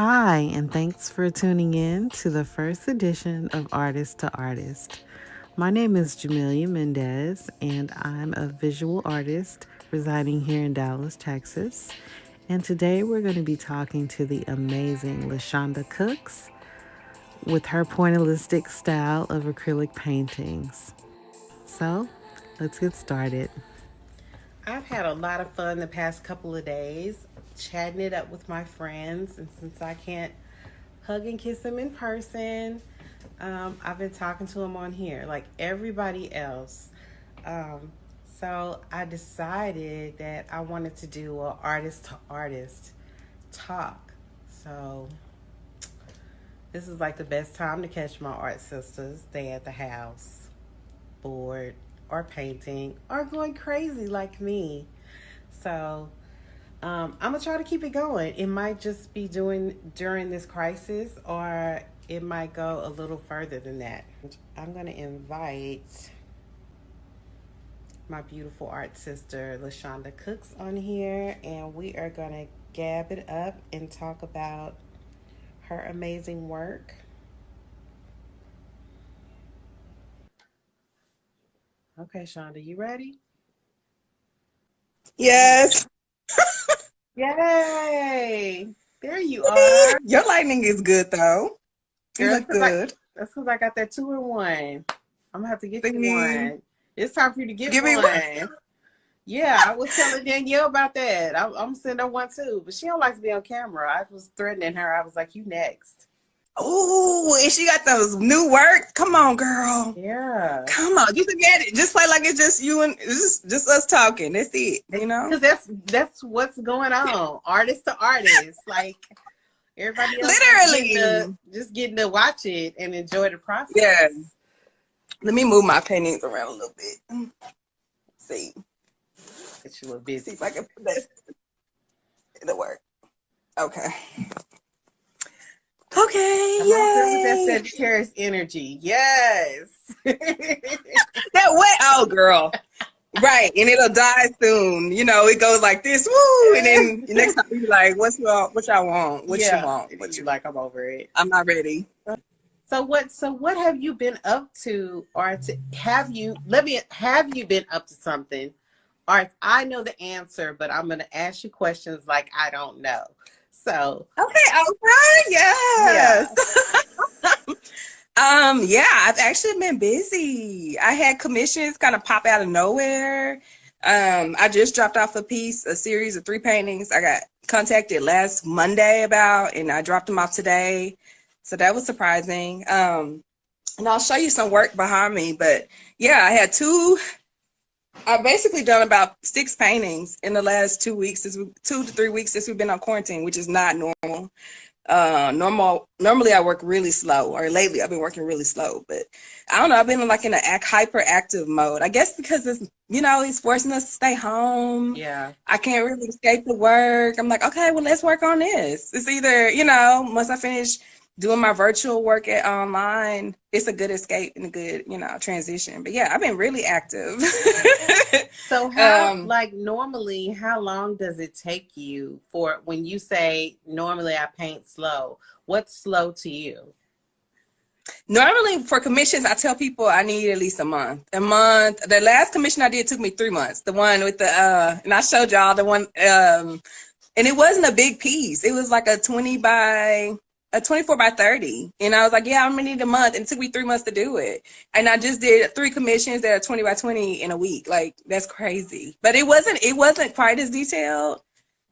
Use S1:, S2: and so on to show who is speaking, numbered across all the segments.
S1: Hi, and thanks for tuning in to the first edition of Artist to Artist. My name is Jamila Mendez, and I'm a visual artist residing here in Dallas, Texas. And today we're going to be talking to the amazing LaShonda Cooks with her pointillistic style of acrylic paintings. So, let's get started. I've had a lot of fun the past couple of days chatting it up with my friends, and since I can't hug and kiss them in person, I've been talking to them on here like everybody else. Um, so I decided that I wanted to do a artist to artist talk. So this is like the best time to catch my art sisters. They at the house, bored, or painting, or going crazy like me. So I'm gonna try to keep it going. It might just be doing during this crisis, or it might go a little further than that. I'm gonna invite my beautiful art sister LaShonda Cooks on here, and we are gonna gab it up and talk about her amazing work. Okay, Shonda, you ready?
S2: Yes.
S1: Yay! There you are.
S2: Your lightning is good though. You
S1: Girl,
S2: look good.
S1: that's cause I got that 2-in-1. I'm gonna have to get you
S2: See,
S1: one. It's time for you to get
S2: give me one.
S1: one. Yeah, I was telling Danielle about that. I'm sending her one too, but she don't like to be on camera. I was threatening her. I was like, "You next."
S2: Ooh, and she got those new work. Come on, girl.
S1: Yeah,
S2: Come on. You can get it. Just play like it's just you and it's just us talking. That's it, you know?
S1: because that's what's going on, artist to artist. Like everybody else
S2: Literally.
S1: just getting to watch it and enjoy the
S2: Yeah.
S1: process.
S2: Let me move my paintings around a little bit. See.
S1: Get you a little
S2: See
S1: busy.
S2: if I can put that. It'll work. Okay. Okay,
S1: Come on through with that
S2: yay.
S1: Sagittarius energy. Yes.
S2: That way, oh girl. Right, and it'll die soon. You know, it goes like this, woo, and then the next time you like, what y'all want? What you
S1: Yeah.
S2: want? What you?
S1: Like I'm over it.
S2: I'm not ready.
S1: So what have you been up to, or let me have you been up to something? Or I know the answer, but I'm gonna ask you questions like I don't know. So
S2: Okay, okay,
S1: yeah.
S2: yes. Yeah, I've actually been busy. I had commissions kind of pop out of nowhere. I just dropped off a series of 3 paintings. I got contacted last Monday about, and I dropped them off today. So that was surprising. And I'll show you some work behind me. But yeah, I've basically done about 6 paintings in the last 2 weeks, 2 to 3 weeks since we've been on quarantine, which is not normal. Normally I work really slow, or lately I've been working really slow, but I don't know, I've been like in an hyperactive mode. I guess because it's forcing us to stay home.
S1: Yeah.
S2: I can't really escape the work. I'm like, okay, well, let's work on this. It's either, once I finish doing my virtual work at online, it's a good escape and a good, transition. But yeah, I've been really active.
S1: So like normally, how long does it take you for when you say normally I paint slow? What's slow to you?
S2: Normally for commissions, I tell people I need at least a month. A month. The last commission I did took me 3 months. The one with and I showed y'all the one, and it wasn't a big piece. It was like a 24 by 30. And I was like, yeah, I'm gonna need a month. And it took me 3 months to do it. And I just did 3 commissions that are 20 by 20 in a week. Like, that's crazy. But it wasn't quite as detailed.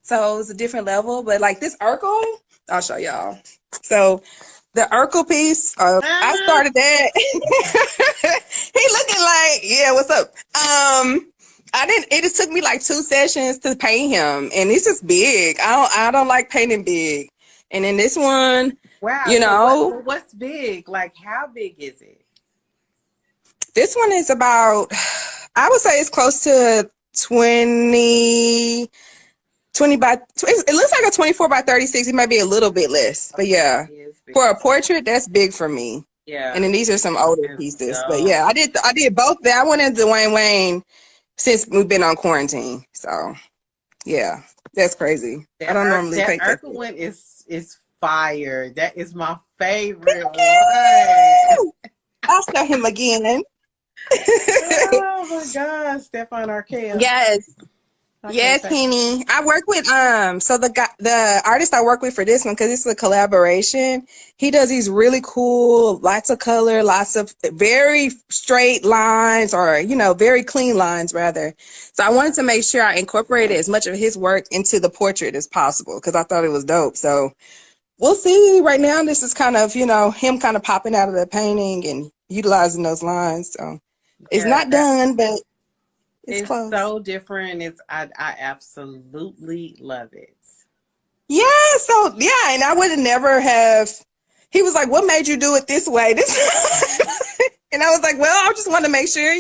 S2: So it was a different level. But like this Urkel, I'll show y'all. So the Urkel piece, I
S1: Ah,
S2: started that. He looking like, yeah, what's up? It just took me like 2 sessions to paint him, and it's just big. I don't like painting big. And then this one,
S1: wow.
S2: you
S1: So
S2: know,
S1: what's big? Like how big is it?
S2: this one is about, I would say it's close to 20, 20 by, it looks like a 24 by 36. It might be a little bit less, but
S1: Okay,
S2: yeah,
S1: it is big.
S2: for a portrait, that's big for me. And
S1: Yeah.
S2: then these are some older
S1: It's
S2: pieces, but
S1: dope.
S2: yeah, I did both. That one and Dwayne Wayne since we've been on quarantine. So yeah, that's crazy. I don't normally
S1: That
S2: paint that.
S1: Urkel one is fire. That is my favorite
S2: Thank
S1: one.
S2: you. I'll show him again.
S1: Oh my God, Stefan Arkea.
S2: Yes.
S1: I can't
S2: Yes,
S1: think.
S2: Henny. I work with so the artist I work with for this one, because it's a collaboration, he does these really cool, lots of color, lots of very straight lines, or very clean lines rather. So I wanted to make sure I incorporated as much of his work into the portrait as possible, because I thought it was dope. So we'll see. Right now this is kind of, him kind of popping out of the painting and utilizing those lines. So it's
S1: Yeah,
S2: not done, but it's
S1: it's
S2: close.
S1: so different. I absolutely love it.
S2: Yeah, so yeah, and I would have never have. He was like, "What made you do it this way?" This, and I was like, "Well, I just want to make sure,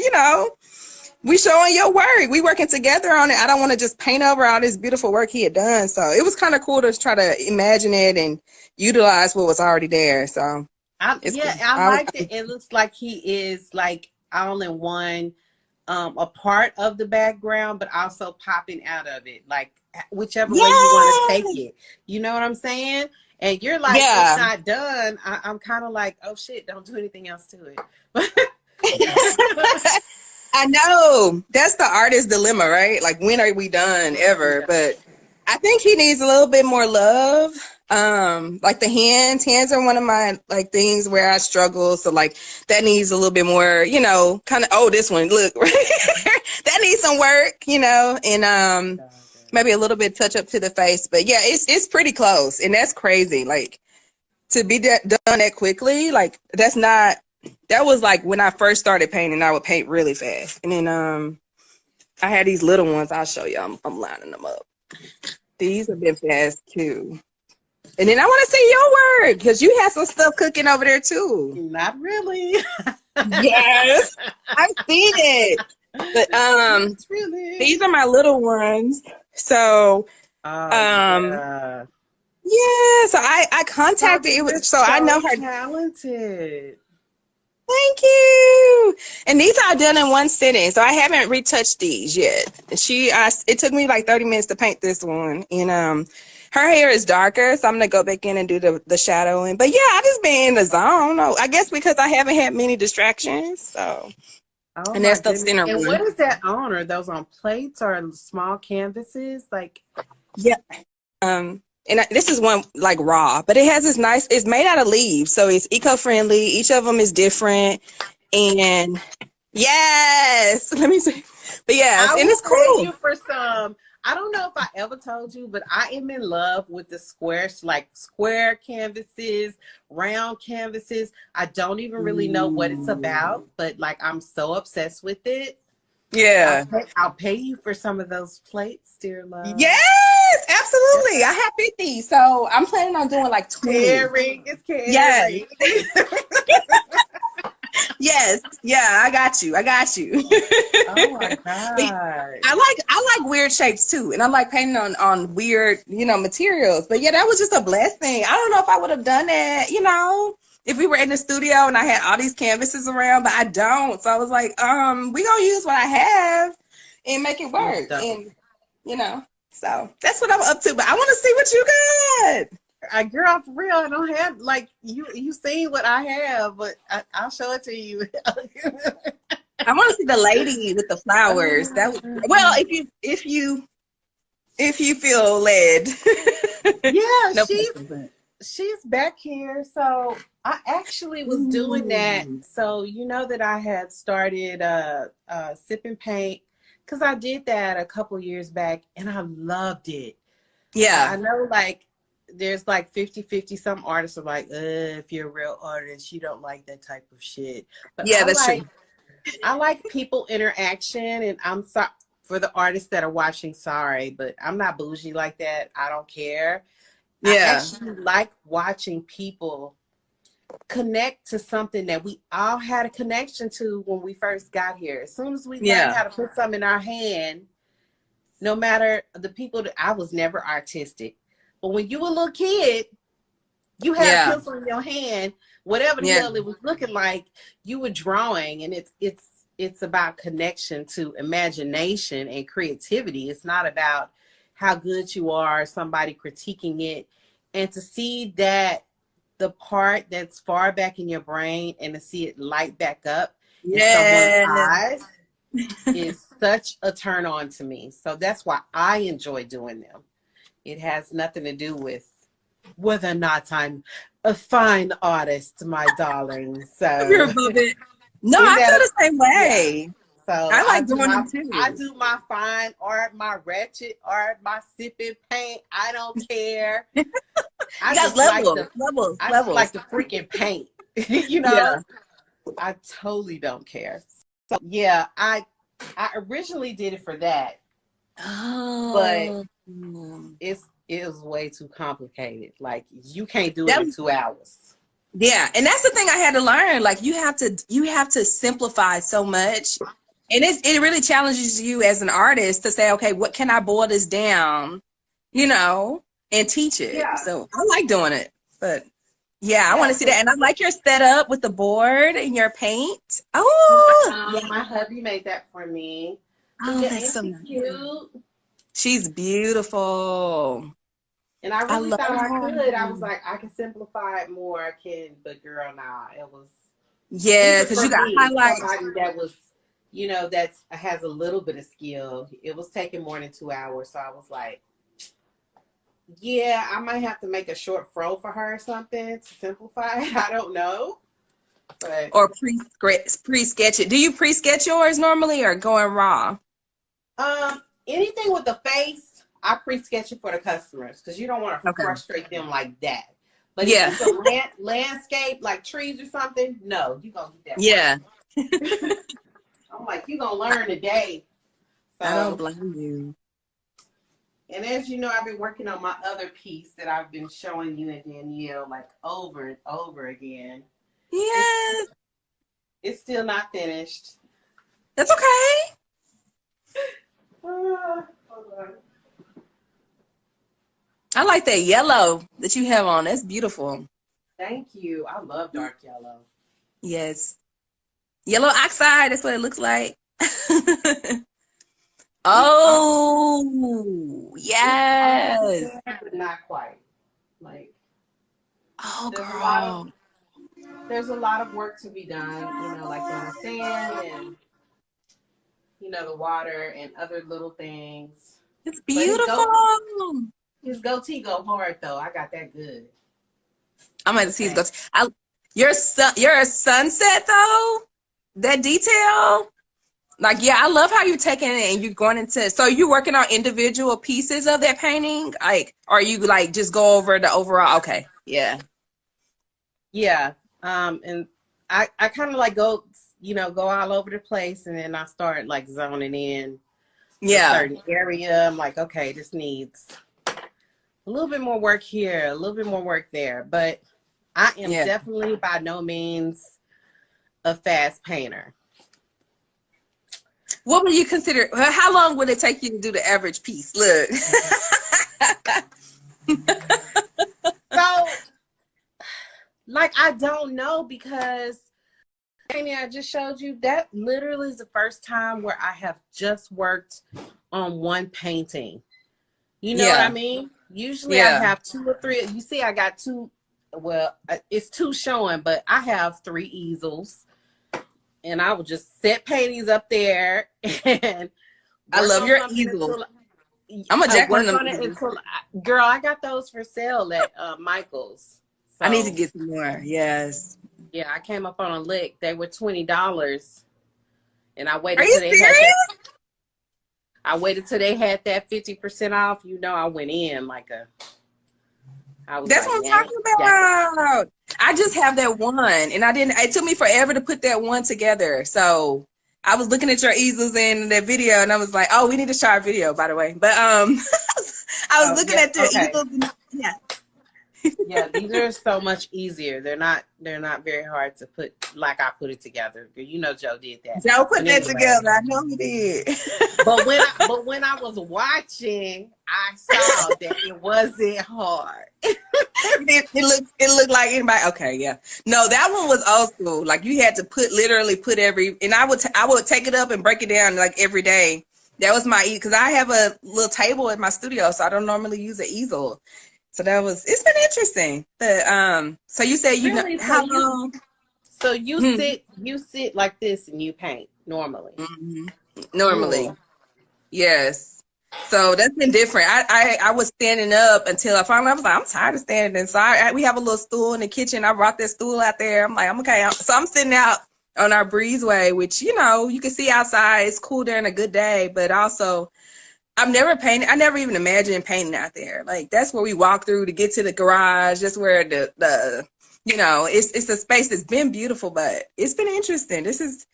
S2: we showing your work. We working together on it. I don't want to just paint over all this beautiful work he had done." So it was kind of cool to try to imagine it and utilize what was already there. So it's cool.
S1: I liked it. It looks like he is like all in one, a part of the background, but also popping out of it, like whichever way you want to
S2: Yeah,
S1: take it. You know what I'm saying? And you're like, it's
S2: yeah.
S1: not done. I'm kind of like, oh shit, don't do anything else to it.
S2: I know that's the artist dilemma, right? Like, when are we done ever?
S1: Yeah.
S2: But I think he needs a little bit more love. Like the hands are one of my like things where I struggle. So like that needs a little bit more, kind of, oh, this one, look, right? That needs some work, and maybe a little bit touch up to the face. But yeah, it's pretty close, and that's crazy. Like, to be done that quickly, like that was like when I first started painting. I would paint really fast, and then I had these little ones. I'll show you. I'm lining them up. These have been fast too. And then I want to see your work, because you have some stuff cooking over there too.
S1: Not really.
S2: Yes, I've seen it. But
S1: Really.
S2: these are my little ones. So
S1: Oh yeah.
S2: yeah. So I contacted it
S1: You're
S2: was, so I know
S1: so
S2: her.
S1: talented.
S2: Thank you. And these are done in one sitting, so I haven't retouched these yet. It took me like 30 minutes to paint this one, and her hair is darker, so I'm gonna go back in and do the shadowing. But yeah, I just been in the zone. I guess because I haven't had many distractions. So,
S1: Oh
S2: and
S1: my
S2: that's the
S1: goodness.
S2: center
S1: And
S2: one.
S1: what is that on? Are those on plates or small canvases? Like,
S2: Yeah. And this is one like raw, but it has this nice. It's made out of leaves, so it's eco-friendly. Each of them is different, and yes, let me see. But yes,
S1: I
S2: and
S1: will
S2: it's
S1: pay
S2: cool.
S1: you for some. I don't know if I ever told you, but I am in love with the squares, like square canvases, round canvases. I don't even really know what it's about, but like I'm so obsessed with it.
S2: Yeah.
S1: I'll pay you for some of those plates, dear love.
S2: Yes, absolutely. I have 50, so I'm planning on doing like 20.
S1: Caring, it's
S2: Yes,
S1: caring.
S2: yes, yeah. I got you. I got you.
S1: Oh my
S2: But
S1: God.
S2: I like weird shapes too, and I like painting on weird, materials. But yeah, that was just a blessing. I don't know if I would have done that, if we were in the studio and I had all these canvases around, but I don't. So I was like, we gonna use what I have and make it work, and so that's what I'm up to. But I want to see what you got.
S1: Girl, for real, I don't have like you seen what I have, but I'll show it to you.
S2: I want to see the lady with the flowers. Well, if you feel led.
S1: Yeah,
S2: No,
S1: she's back here. So I actually was doing that. So you know that I had started sip and paint, because I did that a couple years back and I loved it. I
S2: Yeah.
S1: know like there's like 50-50. Some artists are like, if you're a real artist, you don't like that type of shit. But
S2: Yeah, that's true.
S1: I like people interaction, and I'm sorry for the artists that are watching, sorry, but I'm not bougie like that. I don't care. I
S2: Yeah.
S1: actually like watching people connect to something that we all had a connection to when we first got here. As soon as we learned how to put something in our hand, no matter the people that I was never artistic. But when you were a little kid, you had a pencil in your hand, whatever the hell it was looking like, you were drawing, and it's about connection to imagination and creativity. It's not about how good you are, somebody critiquing it.
S3: And to see that the part that's far back in your brain and to see it light back up in someone's
S2: Yes.
S3: eyes is such a turn on to me. So that's why I enjoy doing them. It has nothing to do with whether or not I'm a fine artist, my darling.
S2: You're
S3: So
S2: above it. No,
S3: is
S2: I feel
S3: that
S2: the same
S3: yeah.
S2: way.
S3: So
S2: I like doing them
S3: I
S2: too.
S3: do my fine art, my ratchet art, my sipping paint. I don't care.
S2: You got levels, levels,
S3: I just
S2: levels.
S3: like to freaking paint. You
S2: Yeah.
S3: know? I totally don't care. So yeah, I originally did it for that, but
S2: Oh.
S3: it was way too complicated. Like you can't do it
S2: That
S3: in 2 hours.
S2: Yeah, and that's the thing I had to learn. Like you have to simplify so much. And it really challenges you as an artist to say, okay, what can I boil this down, and teach it.
S3: Yeah.
S2: So I like doing it. But yeah, I want
S3: Yeah.
S2: to see that. And I like your setup with the board and your paint. Oh, yeah.
S3: My hubby made that for me. But
S2: Oh,
S3: yeah,
S2: that's
S3: ain't
S2: so
S3: she
S2: nice.
S3: cute?
S2: She's beautiful.
S3: And I
S2: I
S3: really
S2: love
S3: thought I
S2: her.
S3: could. I was like, I can simplify it more. I can, but girl, nah. It was
S2: Yeah,
S3: even
S2: because
S3: for
S2: you got
S3: me,
S2: highlights.
S3: somebody that was, that has a little bit of skill. It was taking more than 2 hours, so I was like, yeah, I might have to make a short fro for her or something to simplify it. I don't know, but
S2: Or pre-sketch it. Do you pre-sketch yours normally or going raw?
S3: anything with the face, I pre-sketch it for the customers because you don't want to
S2: Okay.
S3: frustrate them like that. But if
S2: Yeah.
S3: it's a landscape like trees or something, no, you gonna get that.
S2: Yeah.
S3: I'm like, you gonna learn today. So,
S2: I don't blame you.
S3: and as you know, I've been working on my other piece that I've been showing you and Danielle like over and over again.
S2: Yes.
S3: It's still not finished.
S2: That's okay.
S3: Hold on.
S2: I like that yellow that you have on. That's beautiful.
S3: Thank you. I love dark yellow.
S2: Yes. Yellow oxide, that's what it looks like. Oh, yes.
S3: But not quite. Like,
S2: Oh,
S3: there's
S2: girl.
S3: a lot of work to be done, like in the sand and the water and other little things.
S2: It's
S3: But
S2: beautiful.
S3: his goatee go hard though. I got that good.
S2: I'm going to see his goatee. Your sunset though, that detail. Like, yeah, I love how you're taking it and you're going into, so you're working on individual pieces of that painting? Like, or you like just go over the overall? Okay. Yeah.
S3: Yeah. And I kind of like go all over the place and then I start like zoning in a certain area. I'm like, okay, this needs a little bit more work here, a little bit more work there. But I am definitely by no means a fast painter.
S2: What would you consider? How long would it take you to do the average piece? Look.
S3: So, like, I don't know because, Amy, I just showed you that literally is the first time where I have just worked on one painting. You know what I mean? Usually I have 2 or 3. You see, I got 2. Well, it's 2 showing, but I have 3 easels. And I would just set paintings up there and
S2: I love your easel. I'm gonna jack on them.
S3: Girl, I got those for sale at Michael's. So,
S2: I need to get some more. Yes.
S3: Yeah, I came up on a lick. They were $20, and I waited.
S2: Are you serious?
S3: I waited till they had that 50% off. I went in like a.
S2: That's what I'm talking about. I just have that one, and it took me forever to put that one together. So I was looking at your easels in that video, and I was like, "Oh, we need to share a video, by the way." But I was looking at your easels. Yeah.
S3: Yeah, these are so much easier. They're not very hard to put like I put it together. Joe did that.
S2: Joe put that together. I know he did.
S3: But when I was watching, I saw that it wasn't hard.
S2: It looked like anybody. Okay, yeah. No, that one was old school. Like you had to literally put every, and I would take it up and break it down like every day. That was my, because I have a little table in my studio, so I don't normally use an easel. So it's been interesting. So you say
S3: Really?
S2: how long?
S3: So
S2: Hmm.
S3: you sit like this and you paint normally.
S2: Mhm.
S3: Cool.
S2: Normally, yes. So that's been different. I was standing up until I finally I was like, I'm tired of standing. So we have a little stool in the kitchen. I brought that stool out there. I'm like, I'm okay. So I'm sitting out on our breezeway, which you can see outside. It's cool during a good day, but also I've never painted. I never even imagined painting out there. Like that's where we walk through to get to the garage. That's where it's a space that's been beautiful, but it's been interesting. This has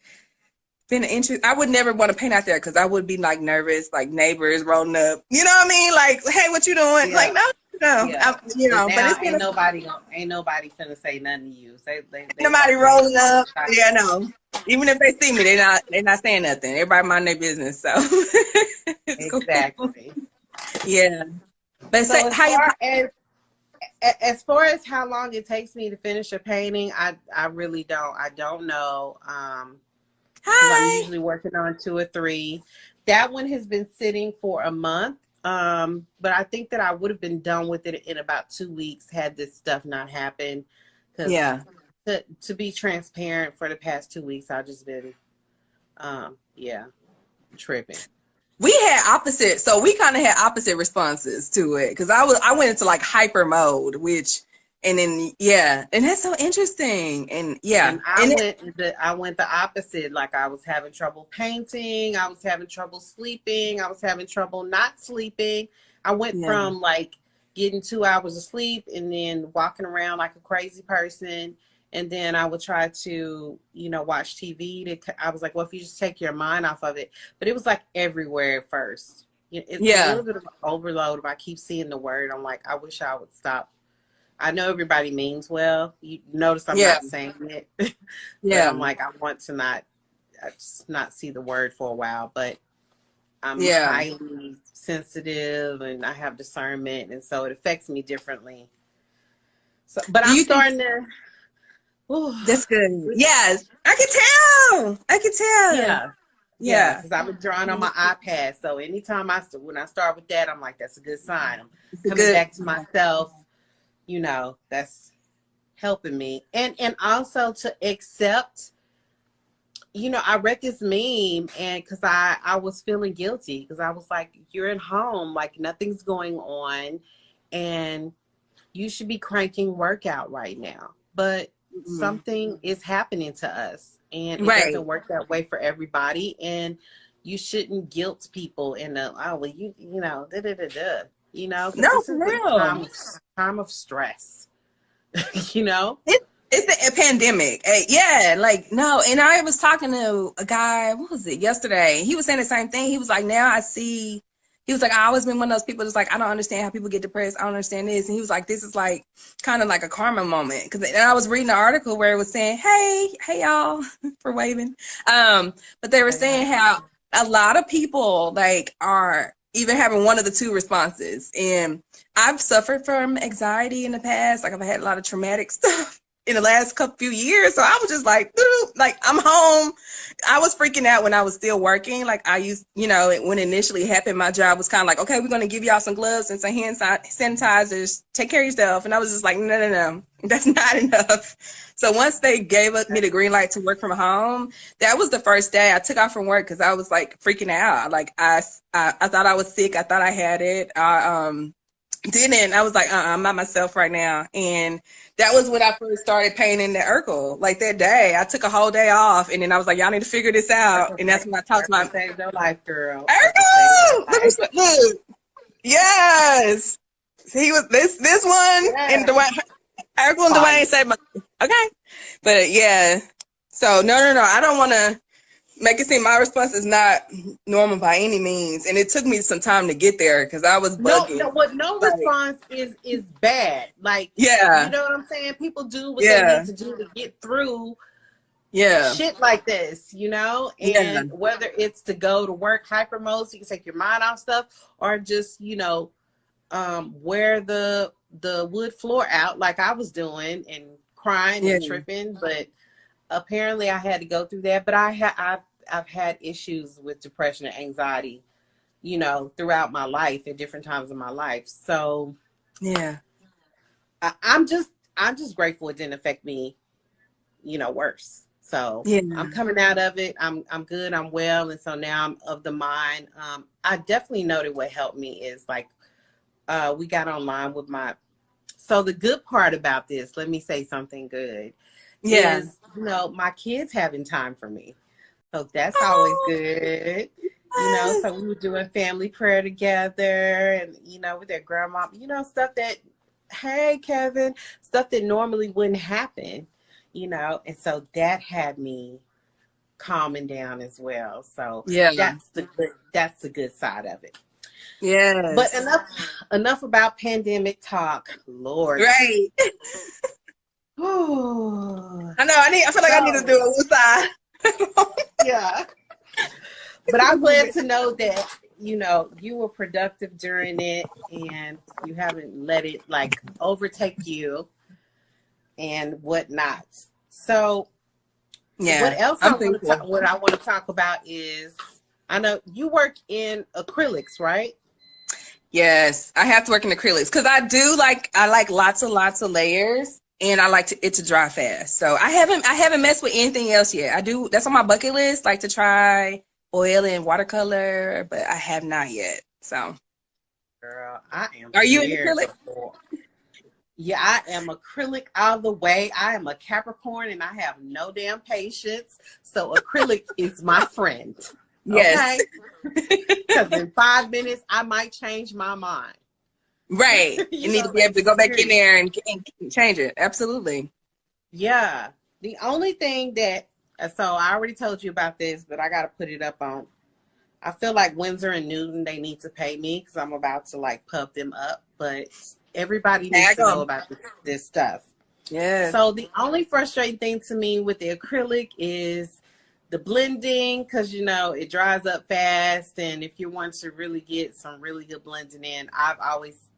S2: been interesting. I would never want to paint out there because I would be like nervous, like neighbors rolling up. You know what I mean? Like, hey, what you doing?
S3: Yeah.
S2: Like, no, no.
S3: Yeah. But
S2: But
S3: now
S2: it's been
S3: ain't nobody finna say nothing to you. They
S2: nobody
S3: walk in
S2: rolling up.
S3: there.
S2: Yeah, no. Even if they see me, they're not saying nothing. Everybody mind their business. So it's cool.
S3: Exactly.
S2: Yeah. But say
S3: So
S2: how you
S3: as far as how long it takes me to finish a painting, I really don't. I don't know. Because I'm
S2: hi.
S3: usually working on 2 or 3. That one has been sitting for a month. But I think that I would have been done with it in about 2 weeks had this stuff not happened. Because
S2: Yeah.
S3: to be transparent, for the past 2 weeks, I've just been, yeah, tripping.
S2: We had opposite, so we kind of had opposite responses to it because I went into like hyper mode, and then yeah, and that's so interesting, and yeah,
S3: And
S2: and
S3: I went the opposite. Like I was having trouble painting, I was having trouble sleeping, I was having trouble not sleeping. I went
S2: yeah,
S3: from like getting 2 hours of sleep and then walking around like a crazy person. And then I would try to, watch TV. I was like, well, if you just take your mind off of it. But it was like everywhere at first. It's a
S2: yeah,
S3: little bit of an overload. If I keep seeing the word, I'm like, I wish I would stop. I know everybody means well. You notice I'm
S2: yeah,
S3: not saying it, but
S2: yeah,
S3: I'm like, I want to not see the word for a while. But I'm
S2: yeah.
S3: highly sensitive and I have discernment, and so it affects me differently. So, but
S2: Do
S3: I'm
S2: you think
S3: starting to. Ooh,
S2: that's good? Yes, I can tell. I can tell.
S3: yeah, yeah,
S2: Yeah,
S3: because I've been drawing on my iPad. So anytime when I start with that, I'm like, that's a good sign. I'm
S2: it's a
S3: coming
S2: good.
S3: back to myself. That's helping me, and also to accept. I read this meme, and because I was feeling guilty because I was like, you're at home, like nothing's going on, and you should be cranking workout right now, but
S2: Mhm.
S3: something is happening to us, and it
S2: Right.
S3: doesn't work that way for everybody, and you shouldn't guilt people in the oh well da da da da because
S2: No,
S3: this
S2: for
S3: is a
S2: real.
S3: time of stress. you know
S2: It's a pandemic. Yeah, like no. And I was talking to a guy. What was it yesterday? He was saying the same thing. He was like, now I see. He was like, I always been one of those people that's like, I don't understand how people get depressed. I don't understand this. And he was like, this is like kind of like a karma moment. Because I was reading an article where it was saying, hey y'all for waving. But they were saying how a lot of people like are either having one of the two responses. And I've suffered from anxiety in the past. Like I've had a lot of traumatic stuff in the last couple few years. So I was just like, like I'm home. I was freaking out when I was still working. Like I used, when it initially happened, my job was kind of like, okay, we're going to give y'all some gloves and some hand sanitizers. Take care of yourself. And I was just like, no, that's not enough. So once they gave me the green light to work from home, that was the first day I took off from work because I was like freaking out. Like I thought I was sick. I thought I had it. Didn't. I was like, I'm not myself right now. And that was when I first started painting the Urkel. Like that day, I took a whole day off, and then I was like, y'all need to figure this out. And that's when I talked to my
S3: Urkel saved your life, girl. Urkel saved your
S2: Urkel.
S3: life.
S2: Look, yes, he was this one and
S3: Yeah.
S2: Dwayne. Urkel and Dwayne
S3: Fire.
S2: saved my. Okay, but yeah. So no. I don't want to make it seem my response is not normal by any means, and it took me some time to get there because I was bugging.
S3: No
S2: Like,
S3: response is bad. Like, you
S2: yeah,
S3: know what I'm saying? People do what they
S2: yeah,
S3: need to do to get through
S2: yeah,
S3: shit like this,
S2: yeah,
S3: and whether it's to go to work hyper mode so you can take your mind off stuff, or just, wear the wood floor out like I was doing and crying
S2: yeah,
S3: and tripping. But apparently I had to go through that. But I've had issues with depression and anxiety, throughout my life at different times of my life. So
S2: yeah.
S3: I'm just grateful it didn't affect me, worse. So
S2: Yeah.
S3: I'm coming out of it. I'm good. I'm well. And so now I'm of the mind. I definitely know that what helped me is like, we got online with so the good part about this, let me say something good,
S2: Yeah.
S3: is, my kids having time for me. So that's always
S2: Oh,
S3: good.
S2: yes.
S3: So we were doing family prayer together and, with their grandma, stuff that, hey, Kevin, stuff that normally wouldn't happen, and so that had me calming down as well. So
S2: Yeah.
S3: that's the good side of it. But
S2: Yes.
S3: enough about pandemic talk, Lord.
S2: Right.
S3: Oh,
S2: I know. I feel like I need to do a woosah.
S3: yeah. But I'm glad to know that, you were productive during it and you haven't let it like overtake you and whatnot. So
S2: Yeah.
S3: what else
S2: I'm thankful.
S3: what I want to talk about is, I know you work in acrylics, right?
S2: Yes, I have to work in acrylics because I like lots of layers, and I like it to dry fast. So I haven't messed with anything else yet. I do, that's on my bucket list, like to try oil and watercolor, but I have not yet. So
S3: Girl, I am
S2: are you in
S3: scared
S2: acrylic?
S3: before. Yeah, I am acrylic all the way. I am a Capricorn and I have no damn patience. So acrylic is my friend.
S2: Yes.
S3: Okay? Because in 5 minutes, I might change my mind.
S2: Right. You need to be able to go back in there and change it. Absolutely.
S3: Yeah. The only thing that, so I already told you about this, but I got to put it up on. I feel like Windsor and Newton, they need to pay me because I'm about to like pub them up. But everybody needs to know about this stuff.
S2: Yeah.
S3: So the only frustrating thing to me with the acrylic is the blending, because it dries up fast, and if you want to really get some really good blending in,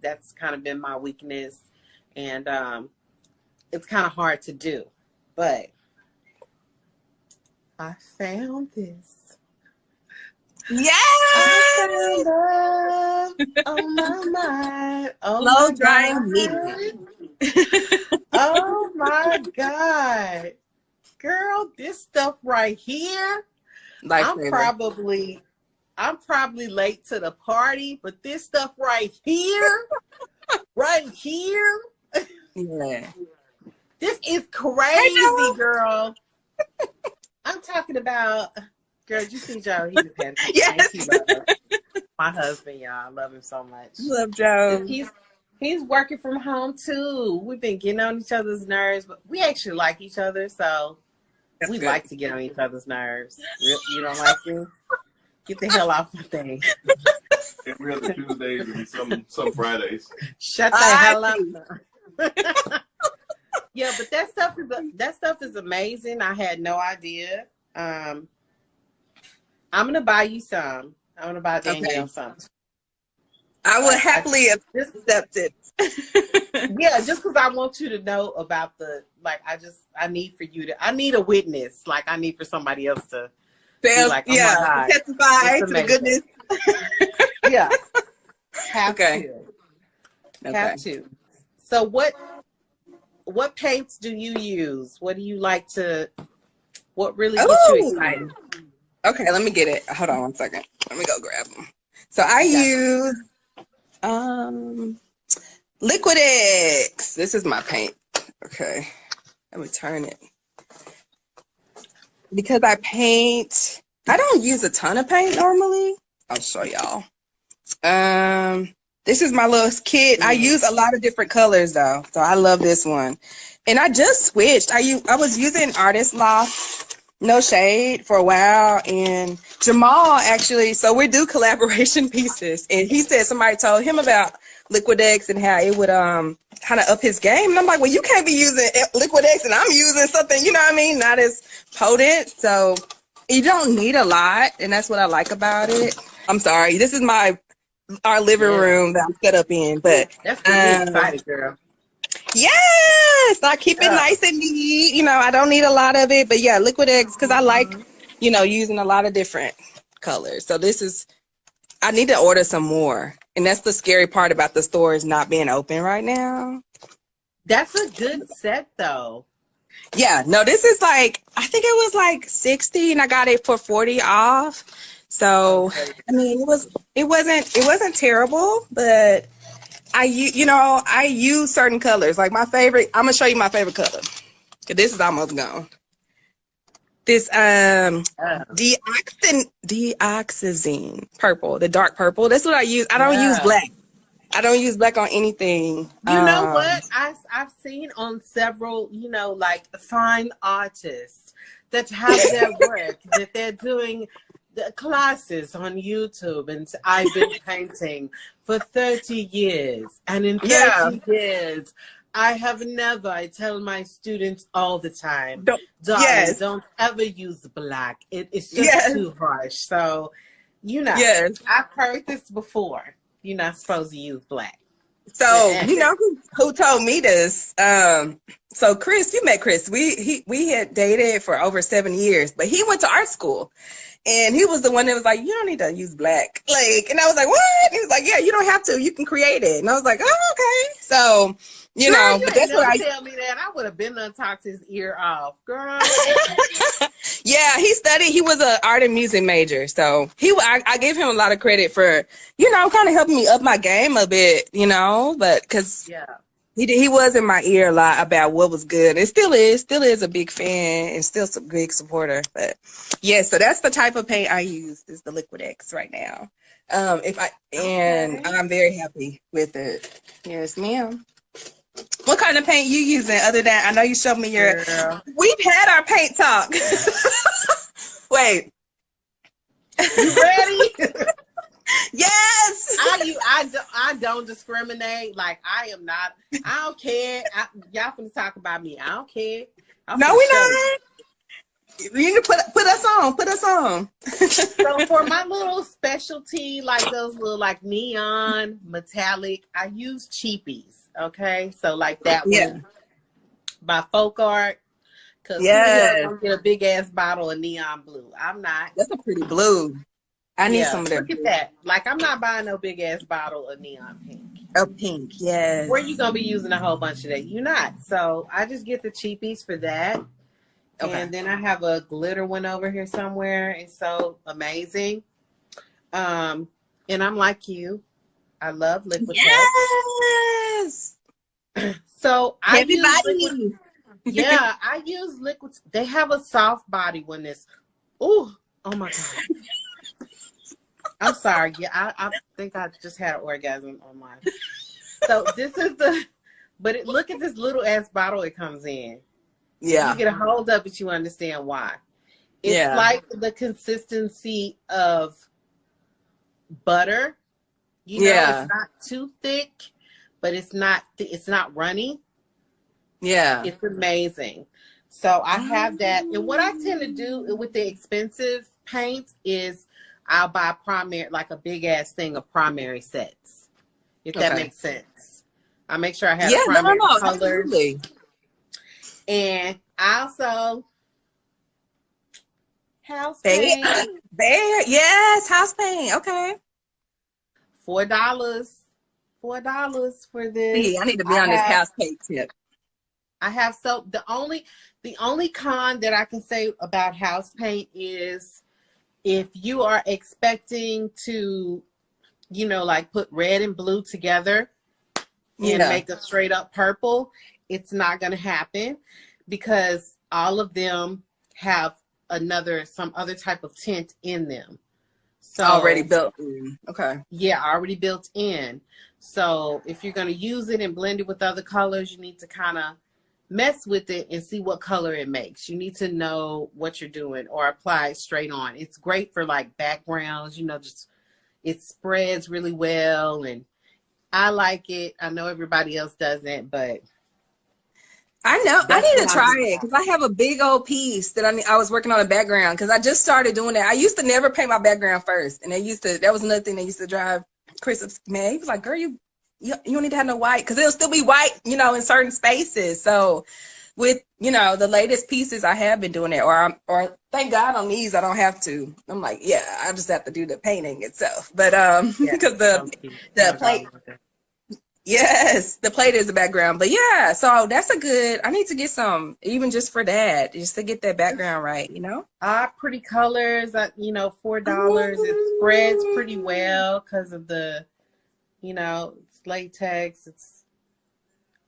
S3: that's kind of been my weakness, and it's kind of hard to do. But I found this.
S2: Yeah.
S3: I found love on my mind. Oh
S2: Slow
S3: my
S2: drying
S3: God.
S2: medium.
S3: Oh my God. Girl, this stuff right here, I'm probably late to the party, but this stuff right here,
S2: Yeah.
S3: this is crazy, girl. I'm talking about, girl, you see Joe, he just had
S2: Yes.
S3: my husband, y'all. I love him so much.
S2: Love Joe.
S3: He's working from home too. We've been getting on each other's nerves, but we actually like each other, so
S2: That's
S3: we
S2: good.
S3: like to get on each other's nerves. You don't like me? Get the hell off my thing.
S4: Every other Tuesdays and some Fridays.
S3: Shut the hell up. Yeah, but that stuff is amazing. I had no idea. I'm gonna buy you some. I'm gonna buy Danielle some.
S2: I will happily accept it.
S3: Yeah, just because I want you to know about I need a witness. Like I need for somebody else to be like, oh my God,
S2: testify to the goodness.
S3: Yeah. Have to. So what paints do you use? What do you like to, what really gets you excited?
S2: Okay, let me get it. Hold on one second. Let me go grab them. So I use Liquid X. This is my paint. Okay. Let me turn it. Because I don't use a ton of paint normally. I'll show y'all. This is my little kit. I use a lot of different colors though. So I love this one. And I just switched. I was using Artist Loft No Shade for a while, and Jamal actually, so we do collaboration pieces, and he said somebody told him about Liquid X and how it would kind of up his game. And I'm like, well, you can't be using Liquid X and I'm using something, you know what I mean, not as potent. So you don't need a lot, and that's what I like about it. I'm sorry, this is our living room that I'm set up in, but
S3: that's really excited, girl.
S2: Yes, I keep it nice and neat. You know, I don't need a lot of it, but yeah, Liquid X, because I like, using a lot of different colors. So I need to order some more. And that's the scary part about the stores not being open right now.
S3: That's a good set though.
S2: Yeah, no, this is like, I think it was like 60 and I got it for 40 off. So,
S3: Okay.
S2: I mean, it wasn't terrible, but I use certain colors. Like my favorite, I'm gonna show you my favorite color. 'Cause this is almost gone. This deoxazine purple, the dark purple. That's what I use. I don't use
S3: Yeah.
S2: black. I don't use black on anything.
S3: You know what? I've seen on several, like fine artists that have their work that they're doing the classes on YouTube, and I've been painting for 30 years, and in 30 years, I have never. I tell my students all the time, darling, don't ever use black. It's just too harsh. So, I've heard this before. You're not supposed to use black.
S2: So you know who told me this? So Chris, you met Chris. We had dated for over 7 years, but he went to art school, and he was the one that was like, "You don't need to use black." Like, and I was like, "What?" And he was like, "Yeah, you don't have to. You can create it." And I was like, "Oh, okay." So
S3: girl,
S2: but that's what I
S3: tell me that. I would have been done talked his ear off, girl.
S2: Yeah, he studied. He was an art and music major, so I gave him a lot of credit for kind of helping me up my game a bit, but because he was in my ear a lot about what was good. It still is a big fan and still a big supporter. But yeah, so that's the type of paint I use is the Liquid X right now. And I'm very happy with it. Yes, ma'am. What kind of paint you using other than, I know you showed me your, we've had our paint talk. Wait.
S3: You ready?
S2: Yes.
S3: I don't discriminate. Like I don't care. Y'all finna talk about me. I don't care.
S2: No, we not. You need to put us on.
S3: So for my little specialty, like those little like neon metallic, I use cheapies. Okay, so like that one by Folk Art. Cause I'm gonna get a big ass bottle of neon blue. I'm not.
S2: That's a pretty blue. I need some of that.
S3: Look at that. Like I'm not buying no big ass bottle of neon pink.
S2: Oh, pink, yes.
S3: Where you gonna be using a whole bunch of that? You're not. So I just get the cheapies for that. Okay. And then I have a glitter one over here somewhere. It's so amazing. And I'm like you. I love liquid.
S2: Yes.
S3: So I use liquids. They have a soft body one that's oh my god. I'm sorry. Yeah, I think I just had an orgasm on mine. So this is look at this little ass bottle it comes in. Yeah. You get a hold of it, you understand why. It's like the consistency of butter. It's not too thick, but it's not runny. Yeah. It's amazing. So I have that. And what I tend to do with the expensive paints is I'll buy like a big ass thing of primary sets. If that makes sense. I make sure I have primary colors. Absolutely. And also house paint.
S2: Yes, house paint. Okay.
S3: $4 for this.
S2: I need to be on this house paint tip.
S3: I have the only con that I can say about house paint is if you are expecting to, like put red and blue together and make a straight up purple, it's not going to happen because all of them have some other type of tint in them. So
S2: already built in. Okay.
S3: Yeah, already built in. So if you're going to use it and blend it with other colors, you need to kind of mess with it and see what color it makes. You need to know what you're doing or apply it straight on. It's great for like backgrounds, just it spreads really well and I like it. I know everybody else doesn't, but
S2: I know I need to try it because I have a big old piece that I was working on a background because I just started doing that. I used to never paint my background first, and that was another thing that used to drive Chris up. Man, he was like, "Girl, you don't need to have no white because it'll still be white, in certain spaces." So with the latest pieces, I have been doing it, or thank God on these I don't have to. I'm like, yeah, I just have to do the painting itself, but because the plate. Yes, the plate is the background. But yeah, so that's a good, I need to get some, even just for that, just to get that background right, you know?
S3: Pretty colors, $4. It spreads pretty
S2: Ooh.
S3: well because of the, it's latex.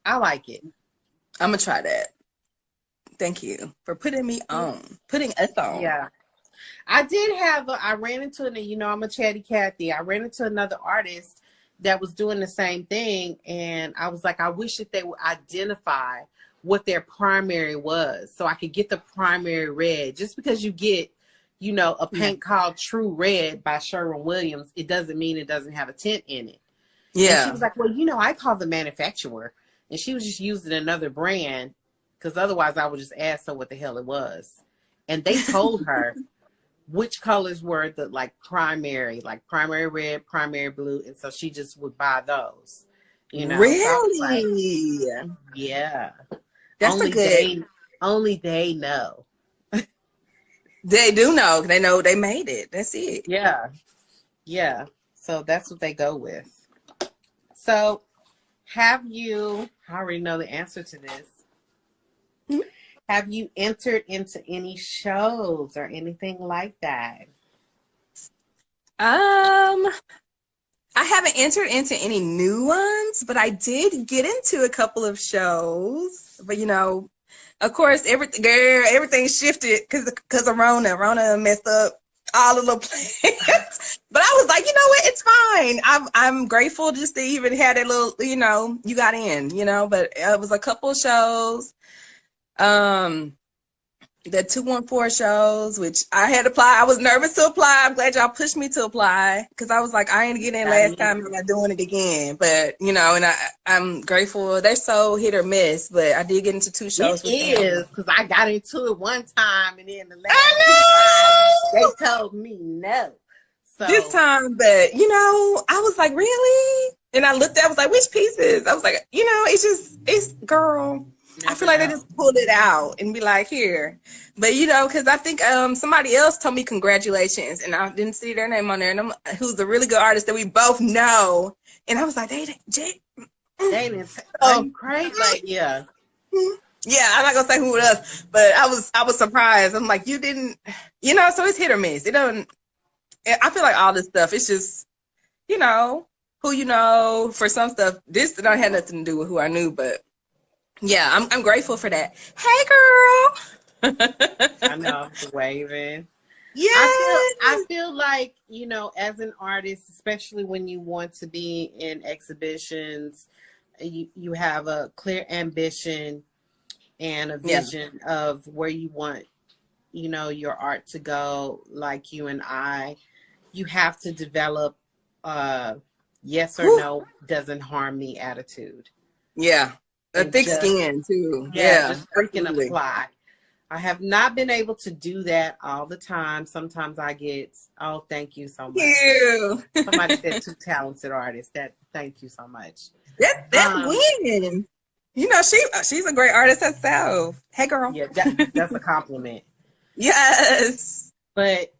S3: I like it.
S2: I'm gonna try that. Thank you for putting me on, putting us on.
S3: Yeah. I ran into I'm a chatty Cathy. I ran into another artist that was doing the same thing. And I was like, I wish that they would identify what their primary was so I could get the primary red. Just because you get, a paint called True Red by Sherwin-Williams, it doesn't mean it doesn't have a tint in it.
S2: Yeah.
S3: And she was like, well, I call the manufacturer. And she was just using another brand because otherwise I would just ask her what the hell it was. And they told her which colors were the primary red, primary blue. And so she just would buy those,
S2: Really?
S3: So like, yeah.
S2: That's
S3: Only they know.
S2: They do know. They know they made it. That's it.
S3: Yeah. Yeah. So that's what they go with. So I already know the answer to this.
S2: Mm-hmm.
S3: Have you entered into any shows or anything like that?
S2: I haven't entered into any new ones, but I did get into a couple of shows. But of course, everything shifted because of Rona. Rona messed up all the little plans. But I was like, you know what? It's fine. I'm grateful just to even have that little, you got in, But it was a couple of shows. The 214 shows, which I had to apply. I was nervous to apply. I'm glad y'all pushed me to apply because I was like, I ain't getting in last time. I'm not doing it again. But, and I'm grateful. They're so hit or miss, but I did get into 2 shows.
S3: It is because I got into it one time and then the last time they told me no. So
S2: this time, but, I was like, really? And I looked at it, I was like, which pieces? I was like, it's girl. I feel like they just pulled it out and be like, here. But, because I think somebody else told me congratulations, and I didn't see their name on there, and who's a really good artist that we both know. And I was like, they
S3: didn't are you crazy? Like, yeah.
S2: Yeah, I'm not going to say who it was, but I was surprised. I'm like, you didn't, so it's hit or miss. It doesn't, I feel like all this stuff, it's just, who for some stuff. This don't have nothing to do with who I knew, but. Yeah, I'm grateful for that. Hey,
S3: girl. I know, waving.
S2: Yeah.
S3: I feel like, as an artist, especially when you want to be in exhibitions, you have a clear ambition and a vision of where you want, your art to go. Like you and you have to develop yes or no doesn't harm me attitude.
S2: Yeah. A thick skin too. Yeah.
S3: Just freaking apply. I have not been able to do that all the time. Sometimes I get, oh, thank you so much.
S2: You.
S3: Somebody said 2 talented artists. Thank you so much.
S2: That's winning. She's a great artist herself. Hey, girl.
S3: Yeah, that's a compliment.
S2: Yes.
S3: But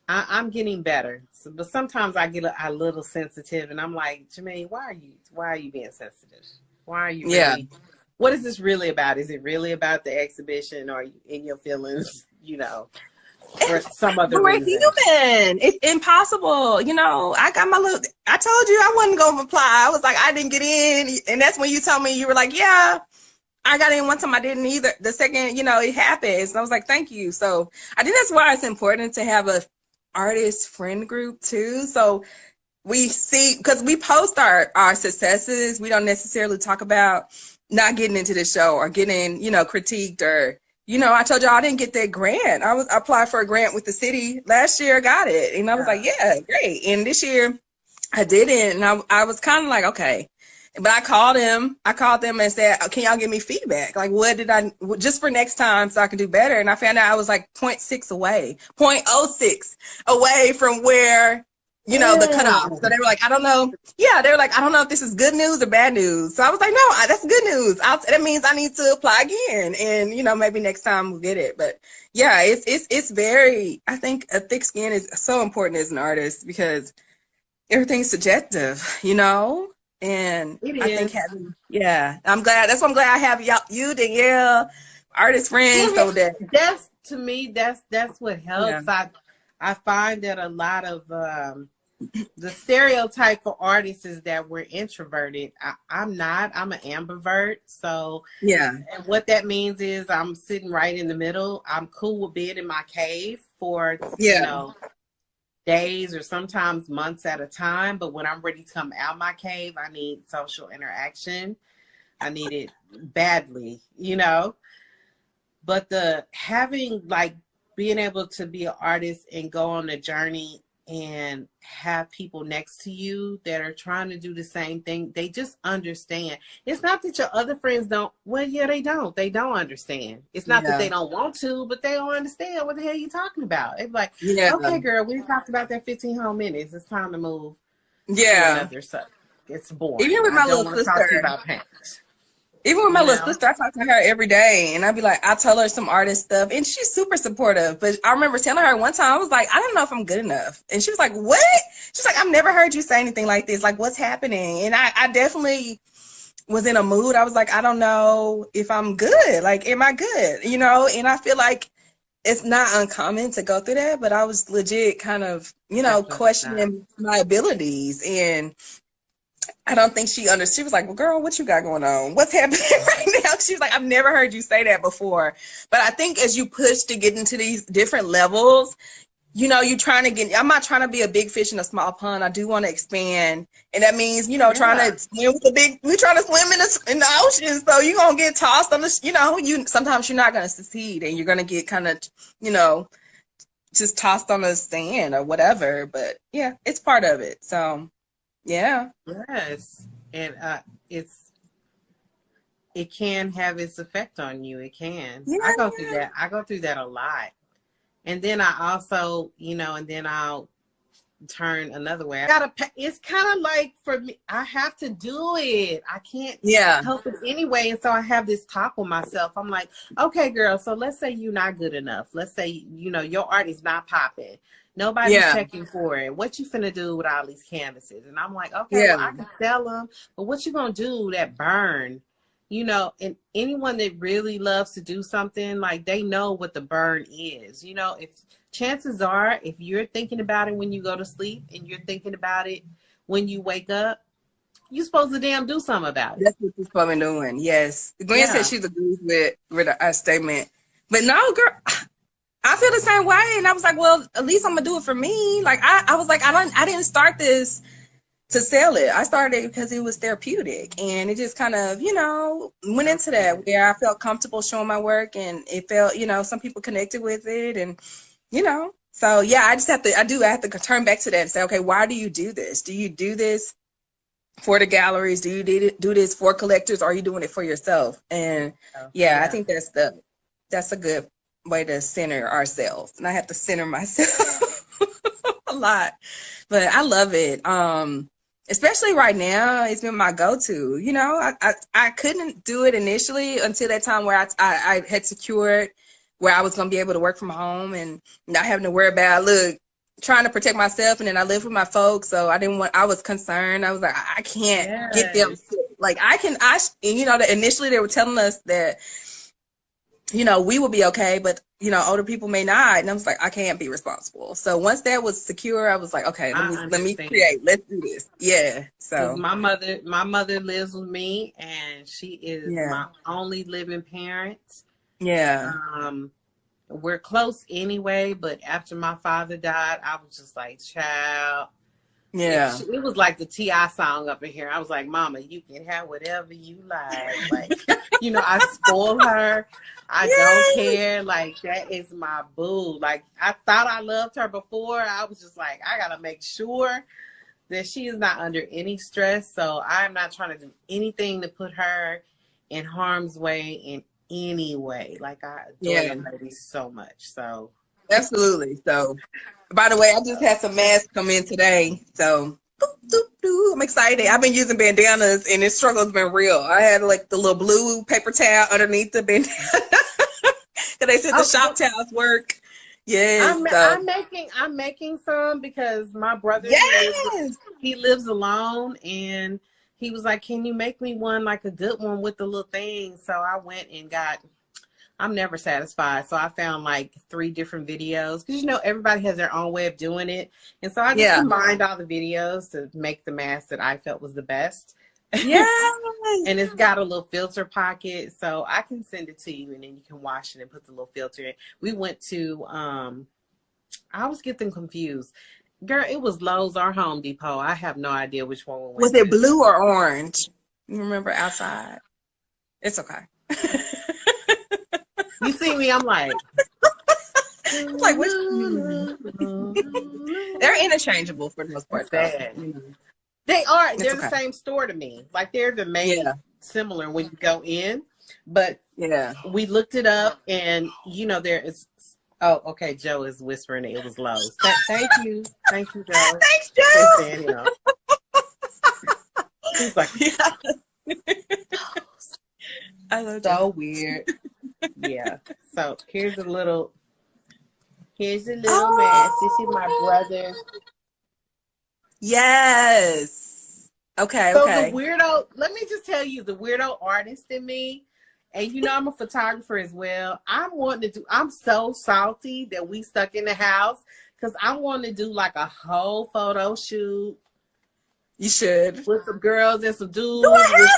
S3: I'm getting better. But sometimes I get a little sensitive, and I'm like, Jamila, why are you being sensitive? Why are you really, what is this really about? Is it really about the exhibition, or in your feelings, for some other reason?
S2: We're human. It's impossible. I told you I wasn't going to apply. I was like, I didn't get in. And that's when you told me, you were like, yeah, I got in one time. I didn't either. The second, it happens. And I was like, thank you. So I think that's why it's important to have a artist friend group too. So we see, because we post our successes. We don't necessarily talk about not getting into the show or getting, critiqued or, I told y'all I didn't get that grant. I applied for a grant with the city last year. I got it. And I was like, yeah, great. And this year I didn't. And I was kind of like, okay. But I called them and said, can y'all give me feedback? Like, what did just for next time so I can do better? And I found out I was like 0.6 away, 0.06 away from where, the cutoff. So they were like, I don't know. Yeah, they were like, I don't know if this is good news or bad news. So I was like, no, that's good news. That means I need to apply again. And, maybe next time we'll get it. But yeah, it's very, I think a thick skin is so important as an artist because everything's subjective, you know? And
S3: It
S2: I think
S3: is.
S2: having, yeah, I'm glad. That's why I'm glad I have you, Danielle, artist friends, so that,
S3: That's to me, that's what
S2: yeah,
S3: helps. I find that a lot of the stereotype for artists is that we're introverted. I'm not. I'm an ambivert. So,
S2: yeah,
S3: and what that means is I'm sitting right in the middle. I'm cool with being in my cave for,
S2: yeah,
S3: days or sometimes months at a time. But when I'm ready to come out my cave, I need social interaction. I need it badly. But the having like being able to be an artist and go on a journey and have people next to you that are trying to do the same thing, they just understand. It's not that your other friends don't. Well, yeah, they don't. They don't understand. It's not that
S2: yeah,
S3: they don't want to, but they don't understand what the hell you talking about. It's like,
S2: yeah,
S3: okay, girl, we talked about that 15 whole minutes. It's time to move to
S2: yeah.
S3: another subject. It's boring.
S2: Even with
S3: I
S2: my
S3: don't
S2: little
S3: want to talk to you
S2: sister,
S3: about paint.
S2: even with my
S3: You
S2: little
S3: know?
S2: sister, I talk to her every day, and I'd be like, I tell her some artist stuff, and she's super supportive. But I remember telling her one time, I was like, I don't know if I'm good enough, and she was like, what? She's like, I've never heard you say anything like this. Like, what's happening? And I definitely was in a mood. I was like, I don't know if I'm good. Like, am I good? You know? And I feel like it's not uncommon to go through that, but I was legit kind of,
S3: Definitely not.
S2: questioning my abilities. And I don't think she understood. She was like, well, girl, what you got going on? What's happening right now? She was like, I've never heard you say that before. But I think as you push to get into these different levels, you're trying to get, I'm not trying to be a big fish in a small pond. I do want to expand. And that means, trying
S3: Yeah.
S2: to swim with we're trying to swim in the ocean. So you're going to get tossed on sometimes you're not going to succeed and you're going to get kind of, just tossed on the sand or whatever. But yeah, it's part of it. So yeah.
S3: Yes. And it can have its effect on you. It can.
S2: Yeah.
S3: I go through that. I go through that a lot. And then I also, and then I'll turn another way. It's kind of like for me, I have to do it. I can't
S2: Yeah.
S3: help it anyway. And so I have this talk with myself. I'm like, okay, girl, so let's say you're not good enough. Let's say, your art is not popping. Nobody's checking for it. What you finna do with all these canvases? And I'm like, okay, well, I can sell them, but what you gonna do that burn? And anyone that really loves to do something, like they know what the burn is. If chances are, if you're thinking about it when you go to sleep and you're thinking about it when you wake up, you're supposed to damn do something about it.
S2: That's what she's probably doing. Yes. Gwen said she's agrees with our statement. But no, girl, I feel the same way. And I was like, well, at least I'm gonna do it for me. Like I was like, I didn't start this to sell it. I started it because it was therapeutic, and it just kind of, went into that where I felt comfortable showing my work, and it felt, some people connected with it, and so yeah, I have to turn back to that and say, okay, why do you do this? Do you do this for the galleries? Do you do this for collectors? Or are you doing it for yourself? And I think that's a good way to center ourselves, and I have to center myself a lot, but I love it. Especially right now, it's been my go-to. I couldn't do it initially until that time where I had secured where I was going to be able to work from home and not having to worry about, trying to protect myself. And then I live with my folks, so I was concerned. I was like, I can't get them sick. Like initially they were telling us that, we will be okay, but, older people may not. And I was like, I can't be responsible. So once that was secure, I was like, okay, let me create. Let's do this. Yeah. So
S3: my mother lives with me, and she is my only living parent.
S2: Yeah.
S3: We're close anyway, but after my father died, I was just like, child.
S2: Yeah.
S3: It was like the T.I. song up in here. I was like, Mama, you can have whatever you like. Like, I spoil her. I don't care. Like, that is my boo. Like, I thought I loved her before. I was just like, I got to make sure that she is not under any stress. So I'm not trying to do anything to put her in harm's way in any way. Like, I adore that lady so much. So.
S2: Absolutely. So, by the way, I just had some masks come in today. So, I'm excited. I've been using bandanas, and this struggle has been real. I had like the little blue paper towel underneath the bandana. Because they said the shop towels work. Yes.
S3: I'm making some because my brother
S2: Yes.
S3: he lives alone, and he was like, "Can you make me one, like a good one with the little thing?" So I went and got. I'm never satisfied, so I found like 3 different videos because everybody has their own way of doing it, and so I just
S2: Yeah.
S3: combined all the videos to make the mask that I felt was the best.
S2: Yes.
S3: And it's got a little filter pocket, so I can send it to you, and then you can wash it and put the little filter in. We went to I always get them confused. Girl, it was Lowe's or Home Depot. I have no idea which one we went
S2: Was
S3: to.
S2: it blue or orange? You remember outside? It's okay.
S3: You see me, I'm like,
S2: I'm like, which? They're interchangeable for the most part.
S3: Sad. They are. They're
S2: okay.
S3: the same store to me. Like they're made
S2: Yeah.
S3: similar when you go in. But
S2: Yeah.
S3: we looked it up, and there is. Oh, okay. Joe is whispering it was Lowe's. Thank you, Joe.
S2: Thanks, Joe.
S3: He's like,
S2: I love
S3: so weird. Yeah. So here's a little mask. This is my brother.
S2: Yes. Okay.
S3: So
S2: Okay.
S3: the weirdo, let me just tell you, the weirdo artist in me, and I'm a photographer as well. I'm so salty that we stuck in the house because I want to do like a whole photo shoot.
S2: You should.
S3: With some girls and some dudes.
S2: Do a
S3: with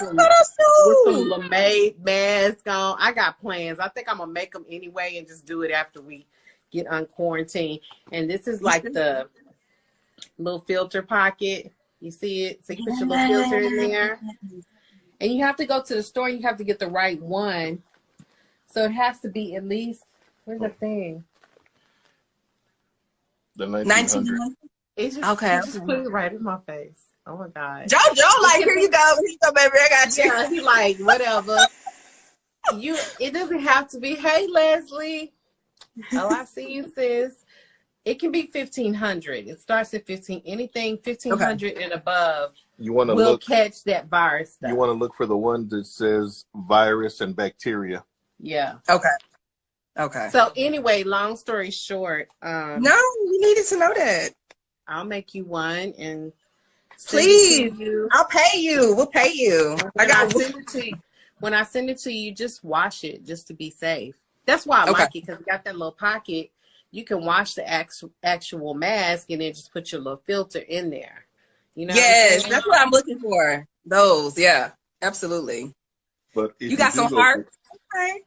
S3: some LeMay mask on. I got plans. I think I'm going to make them anyway and just do it after we get unquarantined. And this is like the little filter pocket. You see it? So you put your little filter in there. And you have to go to the store and you have to get the right one. So it has to be at least, where's the thing?
S4: The 1900.
S3: It's just,
S2: okay.
S3: Just put it right in my face. Oh my God.
S2: Joe, like, here you go, baby. I got you.
S3: Yeah, he like, whatever. It doesn't have to be, hey, Leslie. Oh, I see you, sis. It can be 1,500. It starts at 15. Anything 1,500 and above will catch that virus stuff.
S4: You want to look for the one that says virus and bacteria.
S3: Yeah.
S2: Okay.
S3: So anyway, long story short.
S2: No, we needed to know that.
S3: I'll make you one and
S2: please. I'll pay you. We'll pay you. When I send it to you, just wash it just to be safe. That's why I like it, because it got that little pocket. You can wash the actual mask and then just put your little filter in there. Yes, that's what I'm looking for. Those, yeah, absolutely.
S4: But if
S2: you got some heart.
S4: Okay.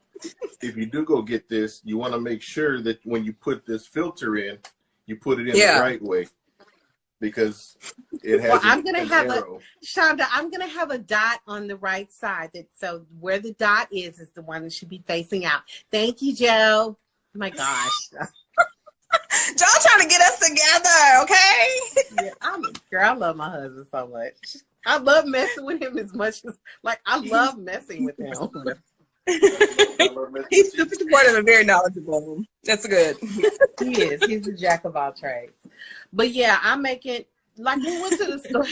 S4: If you do go get this, you want to make sure that when you put this filter in, you put it in the right way. Because it has
S3: I'm gonna have Shonda, I'm gonna have a dot on the right side. So where the dot is the one that should be facing out. Thank you, Joe. Oh my gosh.
S2: Joe trying to get us together, okay?
S3: Yeah, girl, I love my husband so much. I love messing with him as much as I love messing with him.
S2: He's super supportive and very knowledgeable. That's good.
S3: He is. He's a jack of all trades. But yeah, I'm making, like, we went to the store.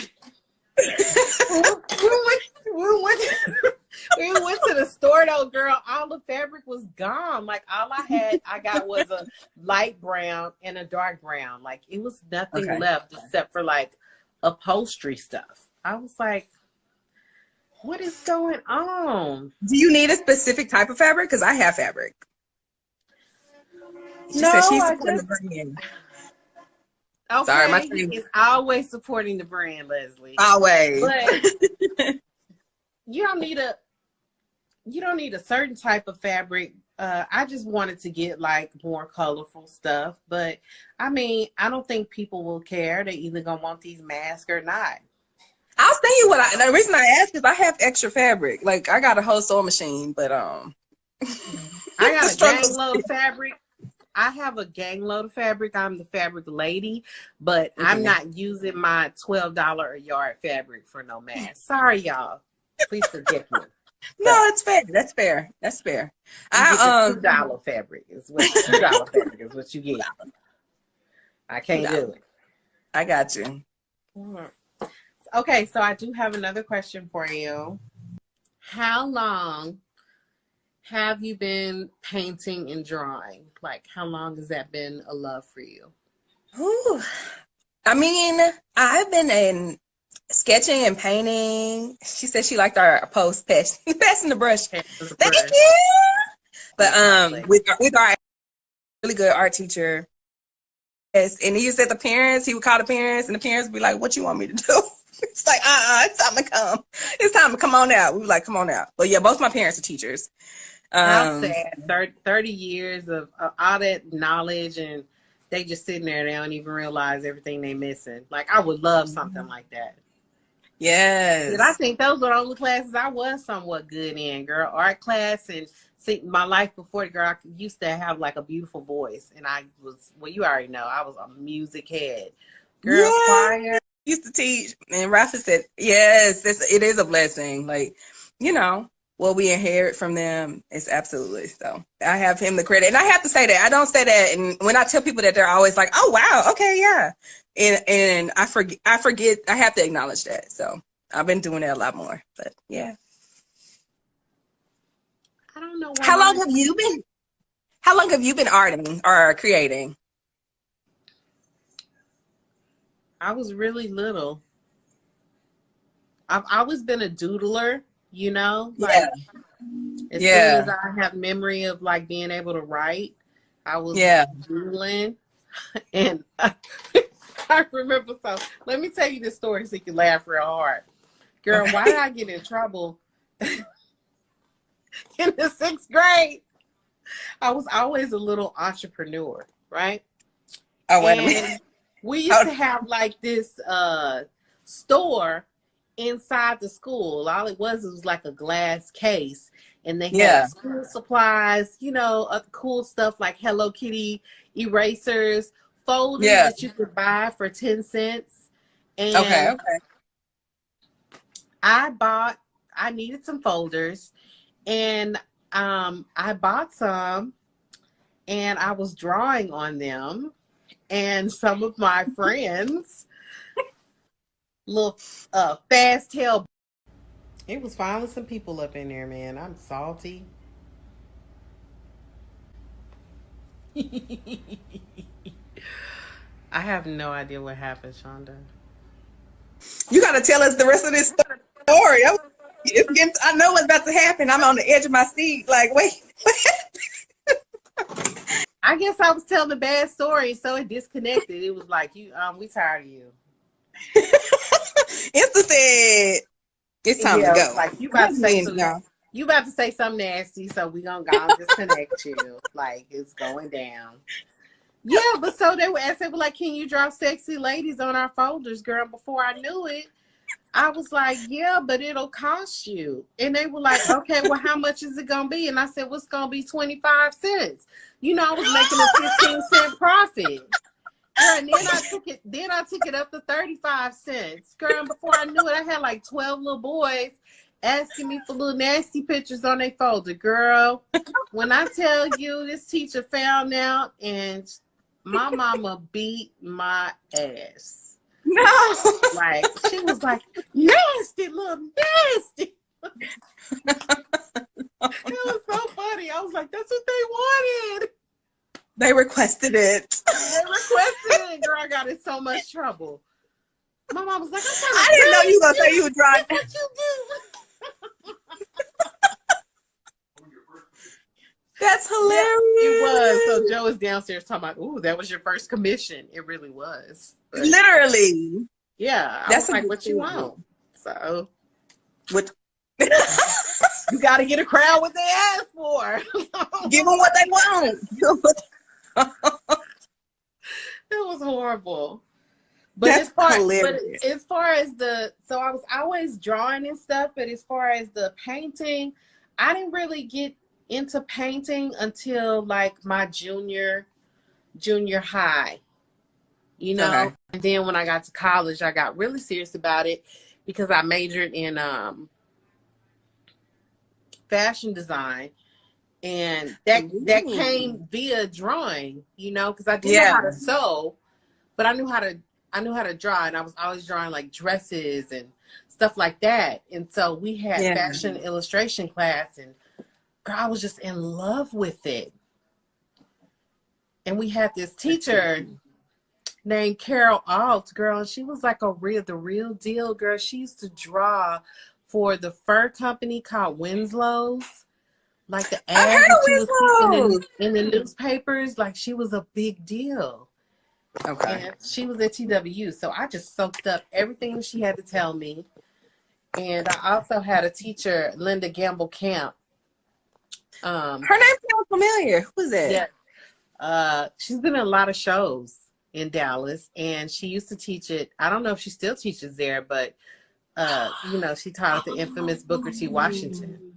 S3: we went to the store though, girl. All the fabric was gone. Like, all I got was a light brown and a dark brown. Like, it was nothing left except for like upholstery stuff. I was like, what is going on?
S2: Do you need a specific type of fabric? Because I have fabric. She said she's supporting the brand.
S3: Okay,
S2: sorry, my thing
S3: is always supporting the brand, Leslie.
S2: Always.
S3: But you don't need a certain type of fabric. I just wanted to get like more colorful stuff. But I mean, I don't think people will care. They either gonna want these masks or not.
S2: I was thinking the reason I asked is I have extra fabric. Like, I got a whole sewing machine, but
S3: I got a gang load of fabric. I have a gang load of fabric. I'm the fabric lady, but I'm not using my $12 a yard fabric for no mask. Sorry, y'all. Please forgive me.
S2: No, it's fair. That's fair. That's fair.
S3: $2 fabric is what you get. I can't do it.
S2: I got you.
S3: Okay, so I do have another question for you. How long have you been painting and drawing? Like, how long has that been a love for you?
S2: Ooh. I mean, I've been in sketching and painting. She said she liked our post passing the brush. Thank you. But with our really good art teacher, yes, and he used to say the parents, he would call the parents, and the parents would be like, "What you want me to do?" It's like, it's time to come. It's time to come on out. We were like, come on out. But yeah, both my parents are teachers.
S3: How sad. 30 years of all that knowledge, and they just sitting there. They don't even realize everything they missing. Like, I would love something like that.
S2: Yes.
S3: But I think those were the only classes I was somewhat good in, girl. Art class, and see, my life before the girl, I used to have like a beautiful voice. And I was, well, you already know, I was a music head. Girl, choir.
S2: Used to teach, and Rafa said, yes, it is a blessing. Like, you know, what we inherit from them is absolutely so. I have him the credit, and I have to say that. I don't say that, and when I tell people that, they're always like, "Oh wow, okay, yeah," and I forget. I have to acknowledge that. So I've been doing that a lot more. But yeah,
S3: I don't know.
S2: How long have you been arting or creating?
S3: I was really little. I've always been a doodler, you know? Like, as soon as I have memory of like being able to write, I was doodling. And I remember, so let me tell you this story so you can laugh real hard. Girl, why did I get in trouble in the 6th grade? I was always a little entrepreneur, right?
S2: Oh, wait a minute.
S3: We used to have like this store inside the school. All it was like a glass case, and they had school supplies, you know, cool stuff like Hello Kitty erasers, folders that you could buy for 10 cents. And I needed some folders, and I bought some, and I was drawing on them. And some of my friends, little fast tail. It was finally some people up in there, man. I'm salty. I have no idea what happened, Shonda.
S2: You got to tell us the rest of this story. I know what's about to happen. I'm on the edge of my seat. Like, wait.
S3: I guess I was telling a bad story, so it disconnected. It was like, we tired of you.
S2: Insta said, it's time to go.
S3: Like, you about to say something nasty, so we gonna go and disconnect you. Like, it's going down. Yeah, but so they were asking, like, can you draw sexy ladies on our folders, girl? Before I knew it, I was like, yeah, but it'll cost you. And they were like, okay, well, how much is it going to be? And I said, well, it's going to be 25 cents. You know, I was making a 15-cent profit. Girl, and then I took it up to 35 cents. Girl, and before I knew it, I had like 12 little boys asking me for little nasty pictures on their folder. Girl, when I tell you this teacher found out, and my mama beat my ass.
S2: No.
S3: Like, she was like, nasty, little nasty. It was so funny. I was like, that's what they wanted.
S2: They requested it.
S3: Girl, I got in so much trouble. My mom was like,
S2: I didn't know you were going to say you were drawing.
S3: That's what you do.
S2: That's hilarious.
S3: It was. So Joe is downstairs talking about, ooh, that was your first commission. It really was. But,
S2: literally.
S3: Yeah. That's like, what you want? So.
S2: What?
S3: You got to get a crowd what they ask for.
S2: Give them what they want.
S3: It was horrible. But as far as so I was always drawing and stuff, but as far as the painting, I didn't really get into painting until like my junior high, you know. Okay. And then when I got to college, I got really serious about it because I majored in fashion design, and that came via drawing, you know, because I didn't know how to sew, but I knew how to draw, and I was always drawing like dresses and stuff like that. And so we had fashion illustration class, and girl, I was just in love with it. And we had this teacher named Carol Alt, girl, and she was like the real deal, girl. She used to draw for the fur company called Winslow's. Like the
S2: I've
S3: ads
S2: heard
S3: that you
S2: of
S3: would
S2: Winslow.
S3: see in the newspapers, like she was a big deal.
S2: Okay.
S3: And she was at TWU. So I just soaked up everything she had to tell me. And I also had a teacher, Linda Gamble Camp.
S2: Her name sounds familiar. Who's that?
S3: Yeah. She's been in a lot of shows in Dallas, and she used to teach it. I don't know if she still teaches there, but she taught at the infamous Booker T. Washington.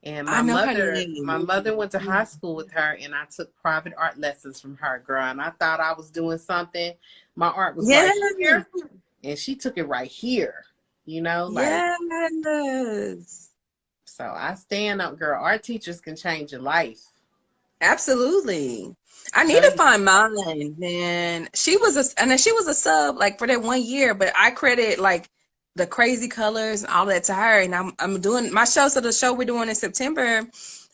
S3: And
S2: I know her name.
S3: my mother went to high school with her, and I took private art lessons from her, girl. And I thought I was doing something. My art was right here, and she took it right here.
S2: Yes.
S3: So I stand up, girl. Art teachers can change your life.
S2: Absolutely. I need to find mine, man. She was a sub like for that 1 year, but I credit like the crazy colors and all that to her. And I'm doing my show. So the show we're doing in September,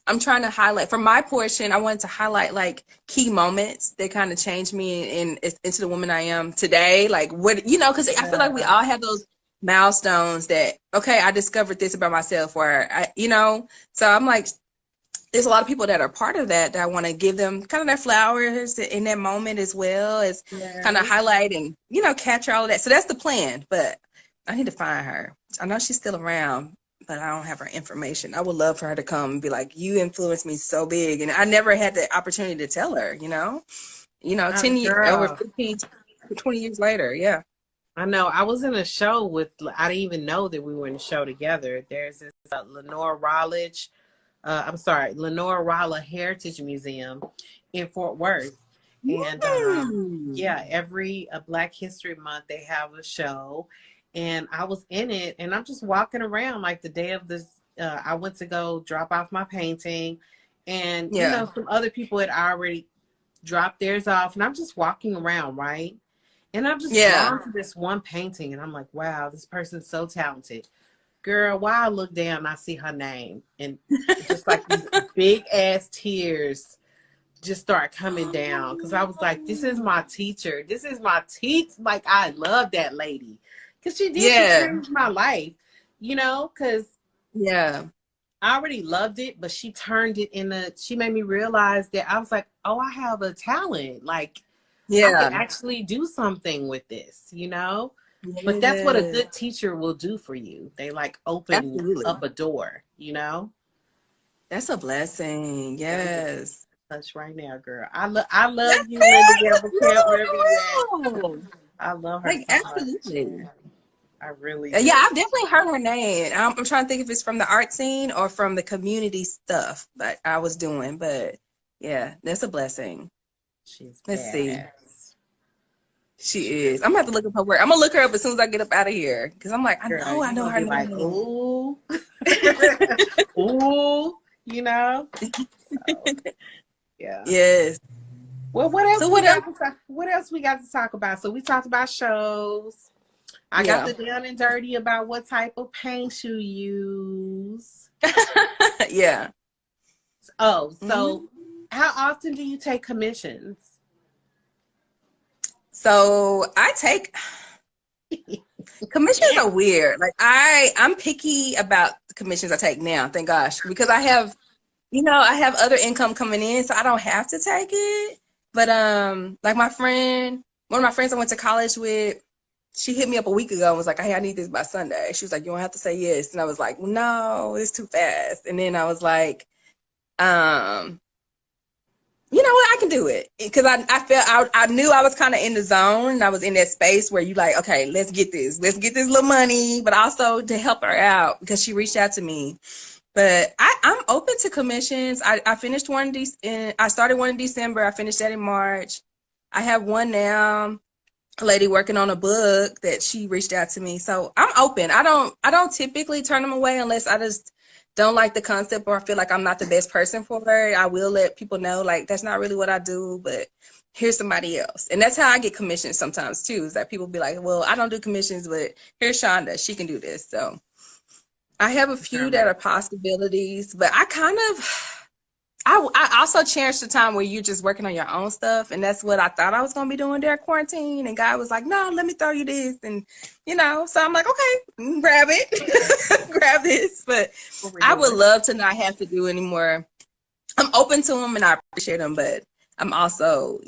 S2: I'm trying to highlight for my portion. I wanted to highlight like key moments that kind of changed me into the woman I am today. Like what, because I feel like we all have those milestones that, okay, I discovered this about myself, or so I'm like, there's a lot of people that are part of that I want to give them kind of their flowers in that moment, as well as kind of highlight and, capture all of that. So that's the plan, but I need to find her. I know she's still around, but I don't have her information. I would love for her to come and be like, you influenced me so big. And I never had the opportunity to tell her, 10 years, over 15, 20 years later. Yeah.
S3: I know. I was in a show I didn't even know that we were in a show together. There's this Lenore Rolla Heritage Museum in Fort Worth. And every Black History Month, they have a show. And I was in it, and I'm just walking around like the day of this. I went to go drop off my painting, and some other people had already dropped theirs off, and I'm just walking around, right? And I'm just drawn to this one painting, and I'm like, wow, this person's so talented. Girl, while I look down, I see her name, and just like these big ass tears just start coming down, because I was like, this is my teacher. This is my Like, I love that lady. Because she changed my life, because I already loved it, but she turned it she made me realize that I was like, oh, I have a talent. Like, I can actually do something with this, But that's what a good teacher will do for you. They like open up a door,
S2: That's a blessing. Yes.
S3: Touch right now, girl. I love you, Linda Gamble Camp, wherever you at. I love her.
S2: Like, absolutely.
S3: I really
S2: do. Yeah, I've definitely heard her name. I'm trying to think if it's from the art scene or from the community stuff that I was doing. But yeah, that's a blessing. Let's see. She is. I'm gonna have to look up her work. I'm gonna look her up as soon as I get up out of here, because I'm like, I know her name.
S3: Like, ooh, ooh, So, yeah.
S2: Yes.
S3: Well, what else? So what else we got to talk about? So we talked about shows. I got the down and dirty about what type of paint you use.
S2: Yeah.
S3: Oh, so how often do you take commissions?
S2: So I take commissions are weird. Like I'm picky about the commissions I take now, thank gosh, because I have other income coming in, so I don't have to take it. But like one of my friends I went to college with, she hit me up a week ago and was like, hey, I need this by Sunday. She was like, you don't have to say yes. And I was like, no, it's too fast. And then I was like, you know what, I can do it. Because I knew I was kind of in the zone, and I was in that space where you like, okay, let's get this little money, but also to help her out, because she reached out to me. But I'm open to commissions. I finished one I started one in December. I finished that in March. I have one now, a lady working on a book that she reached out to me. So I'm open. I don't typically turn them away unless I just don't like the concept or I feel like I'm not the best person for her. I will let people know, like, that's not really what I do, but here's somebody else. And that's how I get commissions sometimes too, is that people be like, well, I don't do commissions, but here's Shonda, she can do this. So I have a few that are possibilities, but I also cherished the time where you're just working on your own stuff, and that's what I thought I was gonna be doing during quarantine. And God was like, "No, let me throw you this," and so I'm like, "Okay, grab it, grab this." But I would love to not have to do anymore. I'm open to them and I appreciate them, but I'm also,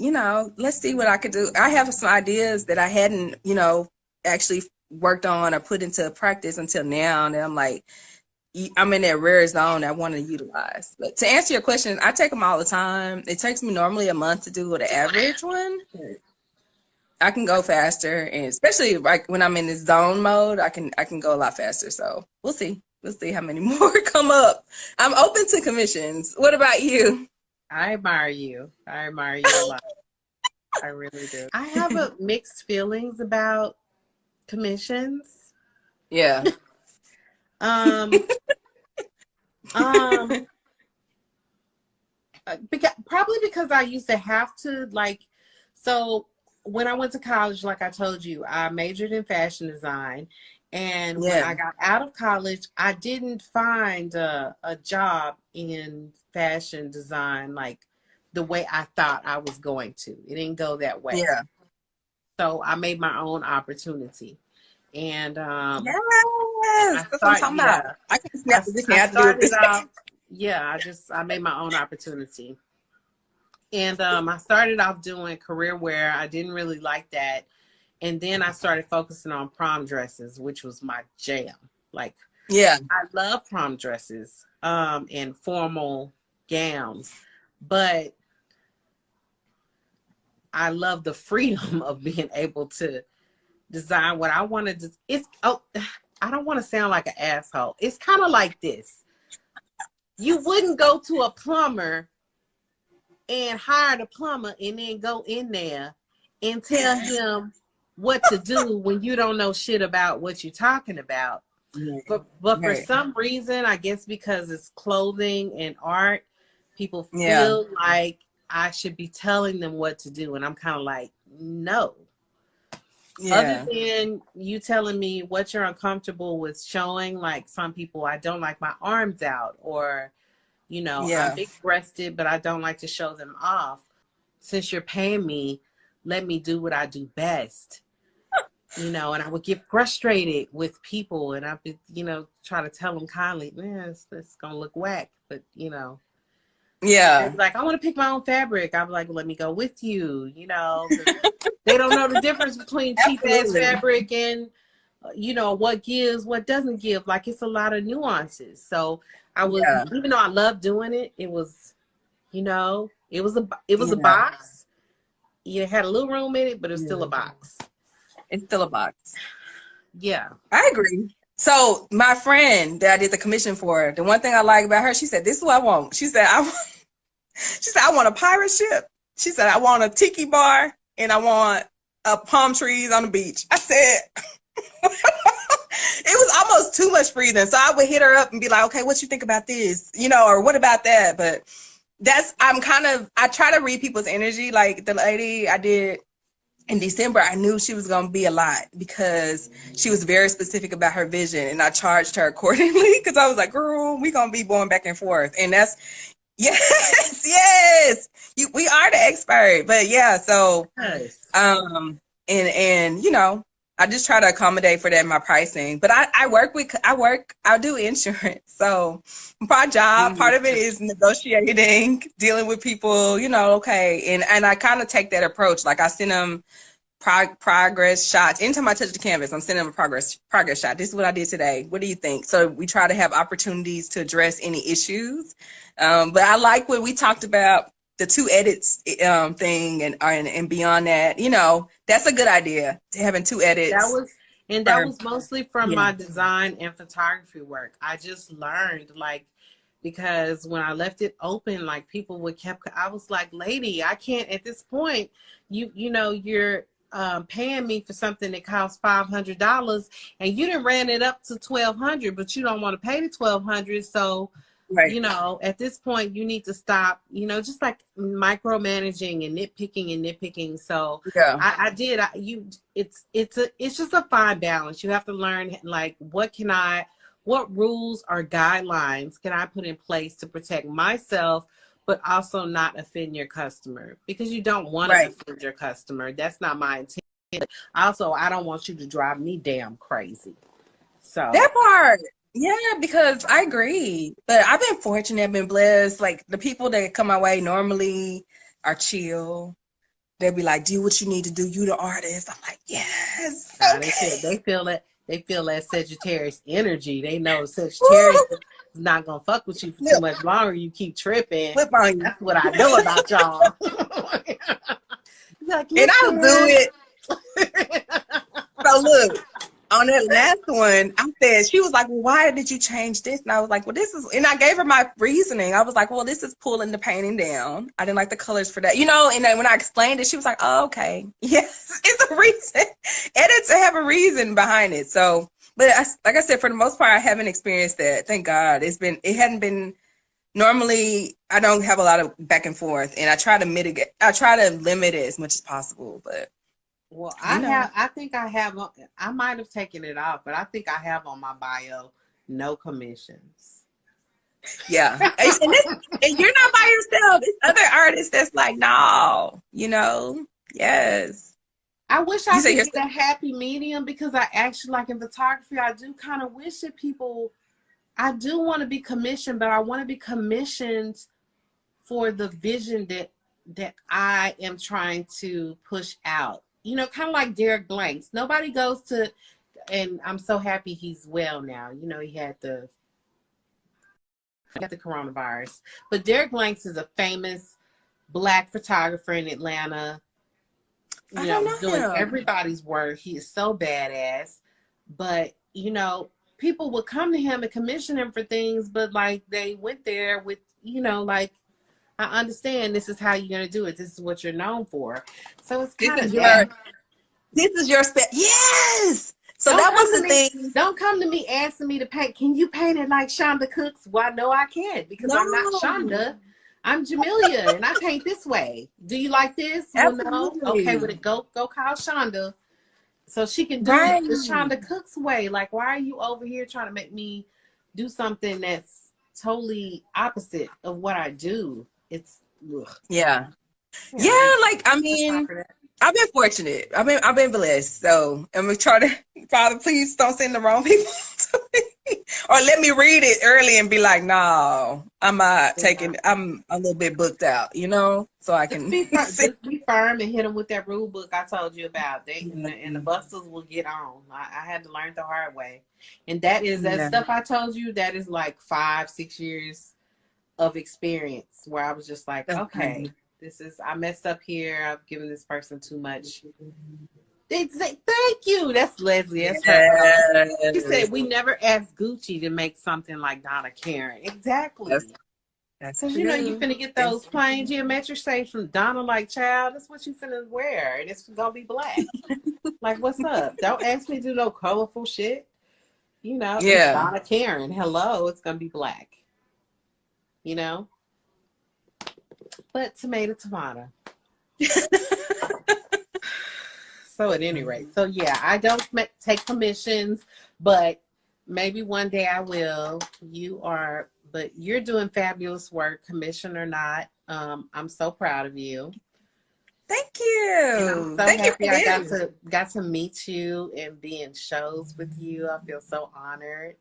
S2: let's see what I could do. I have some ideas that I hadn't, actually worked on or put into practice until now, and I'm like, I'm in that rare zone I want to utilize. But to answer your question, I take them all the time. It takes me normally a month to do the average one. I can go faster, and especially like when I'm in this zone mode, I can go a lot faster. So we'll see. We'll see how many more come up. I'm open to commissions. What about you?
S3: I admire you. I admire you a lot. I really do. I have mixed feelings about commissions.
S2: Yeah.
S3: Probably because I used to have to, so when I went to college, like I told you, I majored in fashion design. And when I got out of college, I didn't find a job in fashion design like the way I thought I was going to. It didn't go that way.
S2: Yeah.
S3: So I made my own opportunity. And
S2: yes, that's what I'm talking about. I can snap this now.
S3: I made my own opportunity. And I started off doing career wear. I didn't really like that. And then I started focusing on prom dresses, which was my jam. I love prom dresses and formal gowns, but I love the freedom of being able to design what I want to do. I don't want to sound like an asshole. It's kind of like this. You wouldn't go to a plumber and hire the plumber and then go in there and tell him what to do when you don't know shit about what you're talking about. But for some reason, I guess because it's clothing and art, people feel like I should be telling them what to do. And I'm kind of like, no. Other than you telling me what you're uncomfortable with showing, like some people, I don't like my arms out, or, I'm big breasted, but I don't like to show them off. Since you're paying me, let me do what I do best. And I would get frustrated with people, and I'd be, try to tell them kindly, man, it's going to look whack, but, like, I want to pick my own fabric. I'm like, let me go with you. They don't know the difference between cheap ass fabric and, what gives, what doesn't give. Like, it's a lot of nuances. So I was, even though I love doing it, it was, it was a box. You had a little room in it, but it was still a box.
S2: It's still a box.
S3: Yeah.
S2: I agree. So my friend that I did the commission for, the one thing I like about her, she said, this is what I want. She said, I want a pirate ship. She said, I want a tiki bar, and I want palm trees on the beach. I said, it was almost too much breathing. So I would hit her up and be like, okay, what you think about this? Or what about that? But I try to read people's energy. Like the lady I did in December, I knew she was going to be a lot because she was very specific about her vision, and I charged her accordingly because I was like, girl, we going to be going back and forth. And that's, yes, we are the expert. But yeah, so, I just try to accommodate for that in my pricing. But I do insurance. So my job, part of it is negotiating, dealing with people, okay. And I kind of take that approach. Like I send them progress shots. Anytime I touch the canvas, I'm sending them a progress shot. This is what I did today. What do you think? So we try to have opportunities to address any issues. But I like what we talked about, the 2 edits thing, and beyond that, that's a good idea, having 2 edits.
S3: That was mostly from my design and photography work. I just learned, because when I left it open, people I was like, lady, I can't at this point. You're paying me for something that costs $500, and you done ran it up to $1,200, but you don't want to pay the $1,200, so. Right. At this point, you need to stop, just like micromanaging and nitpicking. So I did. It's just a fine balance. You have to learn, what what rules or guidelines can I put in place to protect myself, but also not offend your customer? Because you don't want to offend your customer. That's not my intent. Also, I don't want you to drive me damn crazy. So
S2: that part. Yeah, because I agree. But I've been fortunate, I've been blessed. Like the people that come my way normally are chill. They'll be like, do what you need to do. You the artist. I'm like, yes. Okay.
S3: They feel that Sagittarius energy. They know Sagittarius is not gonna fuck with you for too much longer. You keep tripping.
S2: Flip on you.
S3: That's what I know about y'all. Like,
S2: and I'll do it. So look, on that last one, I said, she was like, well, why did you change this? And I was like, well, this is, and I gave her my reasoning. I was like, well, this is pulling the painting down. I didn't like the colors for that, you know. And then when I explained it, she was like, oh, okay. Yes, it's a reason. Edits have a reason behind it. So, but like I said, for the most part, I haven't experienced that. Thank God. It hadn't been, normally I don't have a lot of back and forth, and I try to limit it as much as possible, but.
S3: Well, I might have taken it off, but I think I have on my bio, no commissions.
S2: Yeah. and you're not by yourself. There's other artists that's like, no, you know, yes.
S3: I wish I could get a happy medium, because I actually, like in photography, I do kind of wish that I do want to be commissioned, but I want to be commissioned for the vision that I am trying to push out. You know, kind of like Derek Blanks. Nobody goes to, and I'm so happy he's well now. You know, he had the coronavirus. But Derek Blanks is a famous Black photographer in Atlanta. You know, doing everybody's work. He is so badass. But, you know, people would come to him and commission him for things, but like they went there with, you know, like, I understand this is how you're going to do it. This is what you're known for. So it's kind of
S2: this is your yes. So that was the thing.
S3: Don't come to me asking me to paint. Can you paint it like Shonda Cooks? Well, no, I can't, because I'm not Shonda. I'm Jamila, and I paint this way. Do you like this? Well, no. Okay, well, go call Shonda so she can do it the Shonda Cooks way. Like, why are you over here trying to make me do something that's totally opposite of what I do? It's
S2: yeah. Like, I mean, I've been fortunate. I've been blessed. So I'm gonna try to, Father, please don't send the wrong people to me, or let me read it early and be like, no, I'm a little bit booked out, you know, so I can
S3: just be firm and hit them with that rule book I told you about. And the busters will get on. I had to learn the hard way, and that stuff I told you. That is like 5-6 years of experience where I was just like, okay, I messed up here. I've given this person too much. They say, thank you. That's Leslie. That's her. She said, we never asked Gucci to make something like Donna Karen. Exactly.
S2: That's
S3: because, you know, you finna get those plain geometric shapes from Donna, like, child, that's what you finna wear. And it's gonna be black. Like, what's up? Don't ask me to do no colorful shit. You know, it's Donna Karen. Hello, it's gonna be black. You know? But tomato. So at any rate, so yeah, I don't take commissions, but maybe one day I will. But you're doing fabulous work, commission or not. I'm so proud of you.
S2: Thank you.
S3: And I'm so happy I got to meet you and be in shows with you. I feel so honored.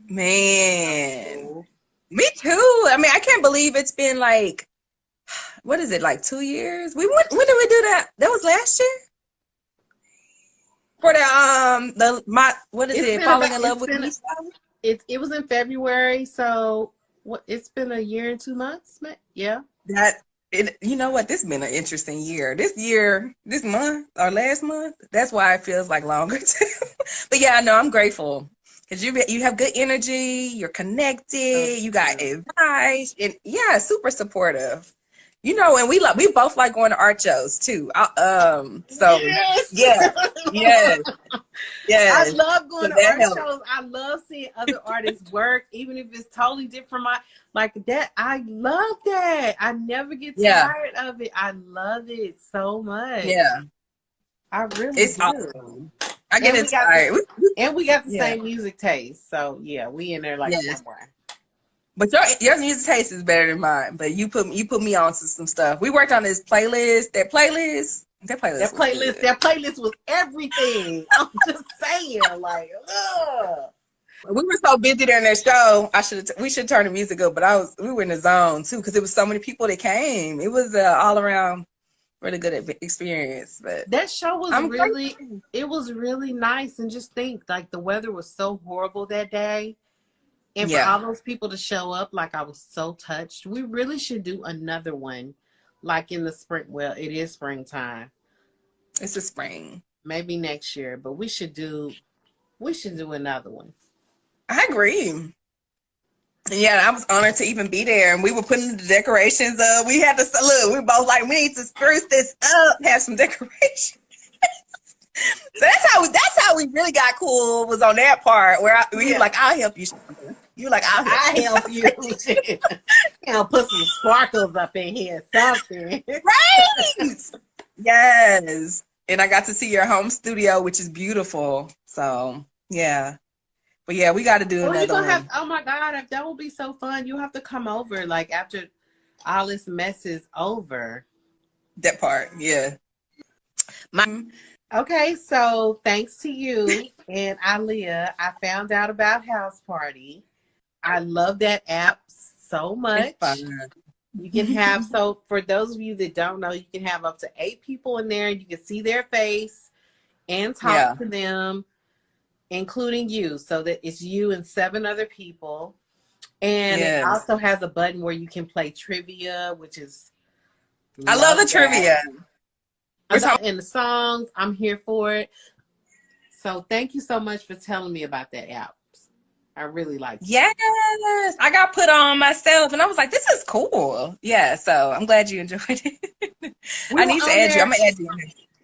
S2: Man, me too. I mean, I can't believe it's been like, what is it, like 2 years? When did we do that? That was last year? For Falling in Love with Me?
S3: It was in February, so it's been a year and 2 months, yeah.
S2: You know what? This has been an interesting year. This month or last month, that's why it feels like longer too. But yeah, no, I'm grateful. Because you have good energy, you're connected, you got advice, and yeah, super supportive. You know, and we both like going to art shows too. So yes.
S3: I love going to art shows. I love seeing other artists work, even if it's totally different. Like that, I love that. I never get tired of it. I love it so much.
S2: Yeah,
S3: I really
S2: it's
S3: do.
S2: Awesome. I get
S3: And we got
S2: inspired.
S3: we got the
S2: Yeah.
S3: same music taste. So yeah, we in there like
S2: Yes.
S3: somewhere.
S2: But your music taste is better than mine. But you put me on to some stuff. We worked on this playlist. That playlist was good.
S3: That playlist was everything. I'm just saying, like, ugh.
S2: We were so busy during that show. We should turn the music up, but we were in the zone too because it was so many people that came. It was all around really good experience. But
S3: that show was
S2: grateful.
S3: it was really nice. And just think, like, the weather was so horrible that day. And for all those people to show up, like, I was so touched. We really should do another one, like in the spring. Well, it is springtime.
S2: It's the spring.
S3: Maybe next year, but we should do another one.
S2: I agree. Yeah, I was honored to even be there. And we were putting the decorations up. We had to look. We both like, we need to spruce this up, have some decorations. So that's how we really got cool. Was on that part where we were like, I'll help you. You were like, I'll help you.
S3: Put some sparkles up in here, something.
S2: Right. Yes. And I got to see your home studio, which is beautiful. So yeah. But yeah, we got to do another one.
S3: Oh my God, that will be so fun. You have to come over, like, after all this mess is over.
S2: That part, yeah.
S3: Okay, so thanks to you and Aaliyah, I found out about House Party. I love that app so much. You can have, so for those of you that don't know, you can have up to 8 people in there. You can see their face and talk to them, including you, so that it's you and 7 other people. And it also has a button where you can play trivia, which is,
S2: I love the trivia.
S3: And the songs, I'm here for it. So thank you so much for telling me about that app. I really like it.
S2: Yes, I got put on myself, and I was like, "This is cool." Yeah, so I'm glad you enjoyed it. I need to add you. I'm gonna add you.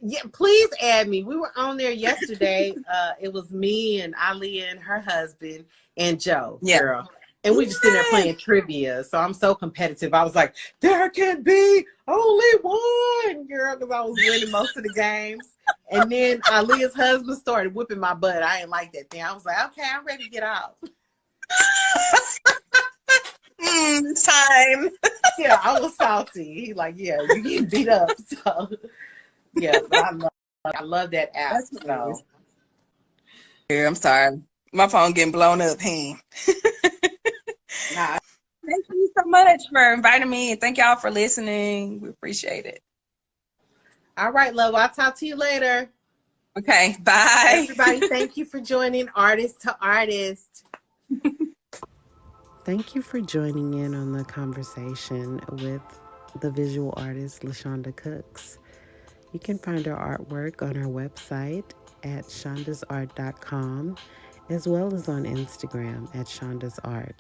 S3: Yeah, please add me. We were on there yesterday. It was me and Aaliyah and her husband and Joe.
S2: Yeah.
S3: Girl. And we just sitting there playing trivia. So I'm so competitive. I was like, there can be only one, girl, because I was winning most of the games. And then Aaliyah's husband started whipping my butt. I didn't like that thing. I was like, okay, I'm ready to get out.
S2: Time.
S3: Yeah, I was salty. He like, yeah, you getting beat up. So yeah, but I love that app.
S2: That's nice. Yeah, I'm sorry. My phone getting blown up, hey.
S3: Nah.
S2: Thank you so much for inviting me, and thank y'all for listening. We appreciate it.
S3: All right, love. I'll talk to you later.
S2: Okay, bye.
S3: Everybody, thank you for joining Artist to Artist.
S1: Thank you for joining in on the conversation with the visual artist LaShonda Cooks. You can find her artwork on her website at shondasart.com, as well as on Instagram at shondasart.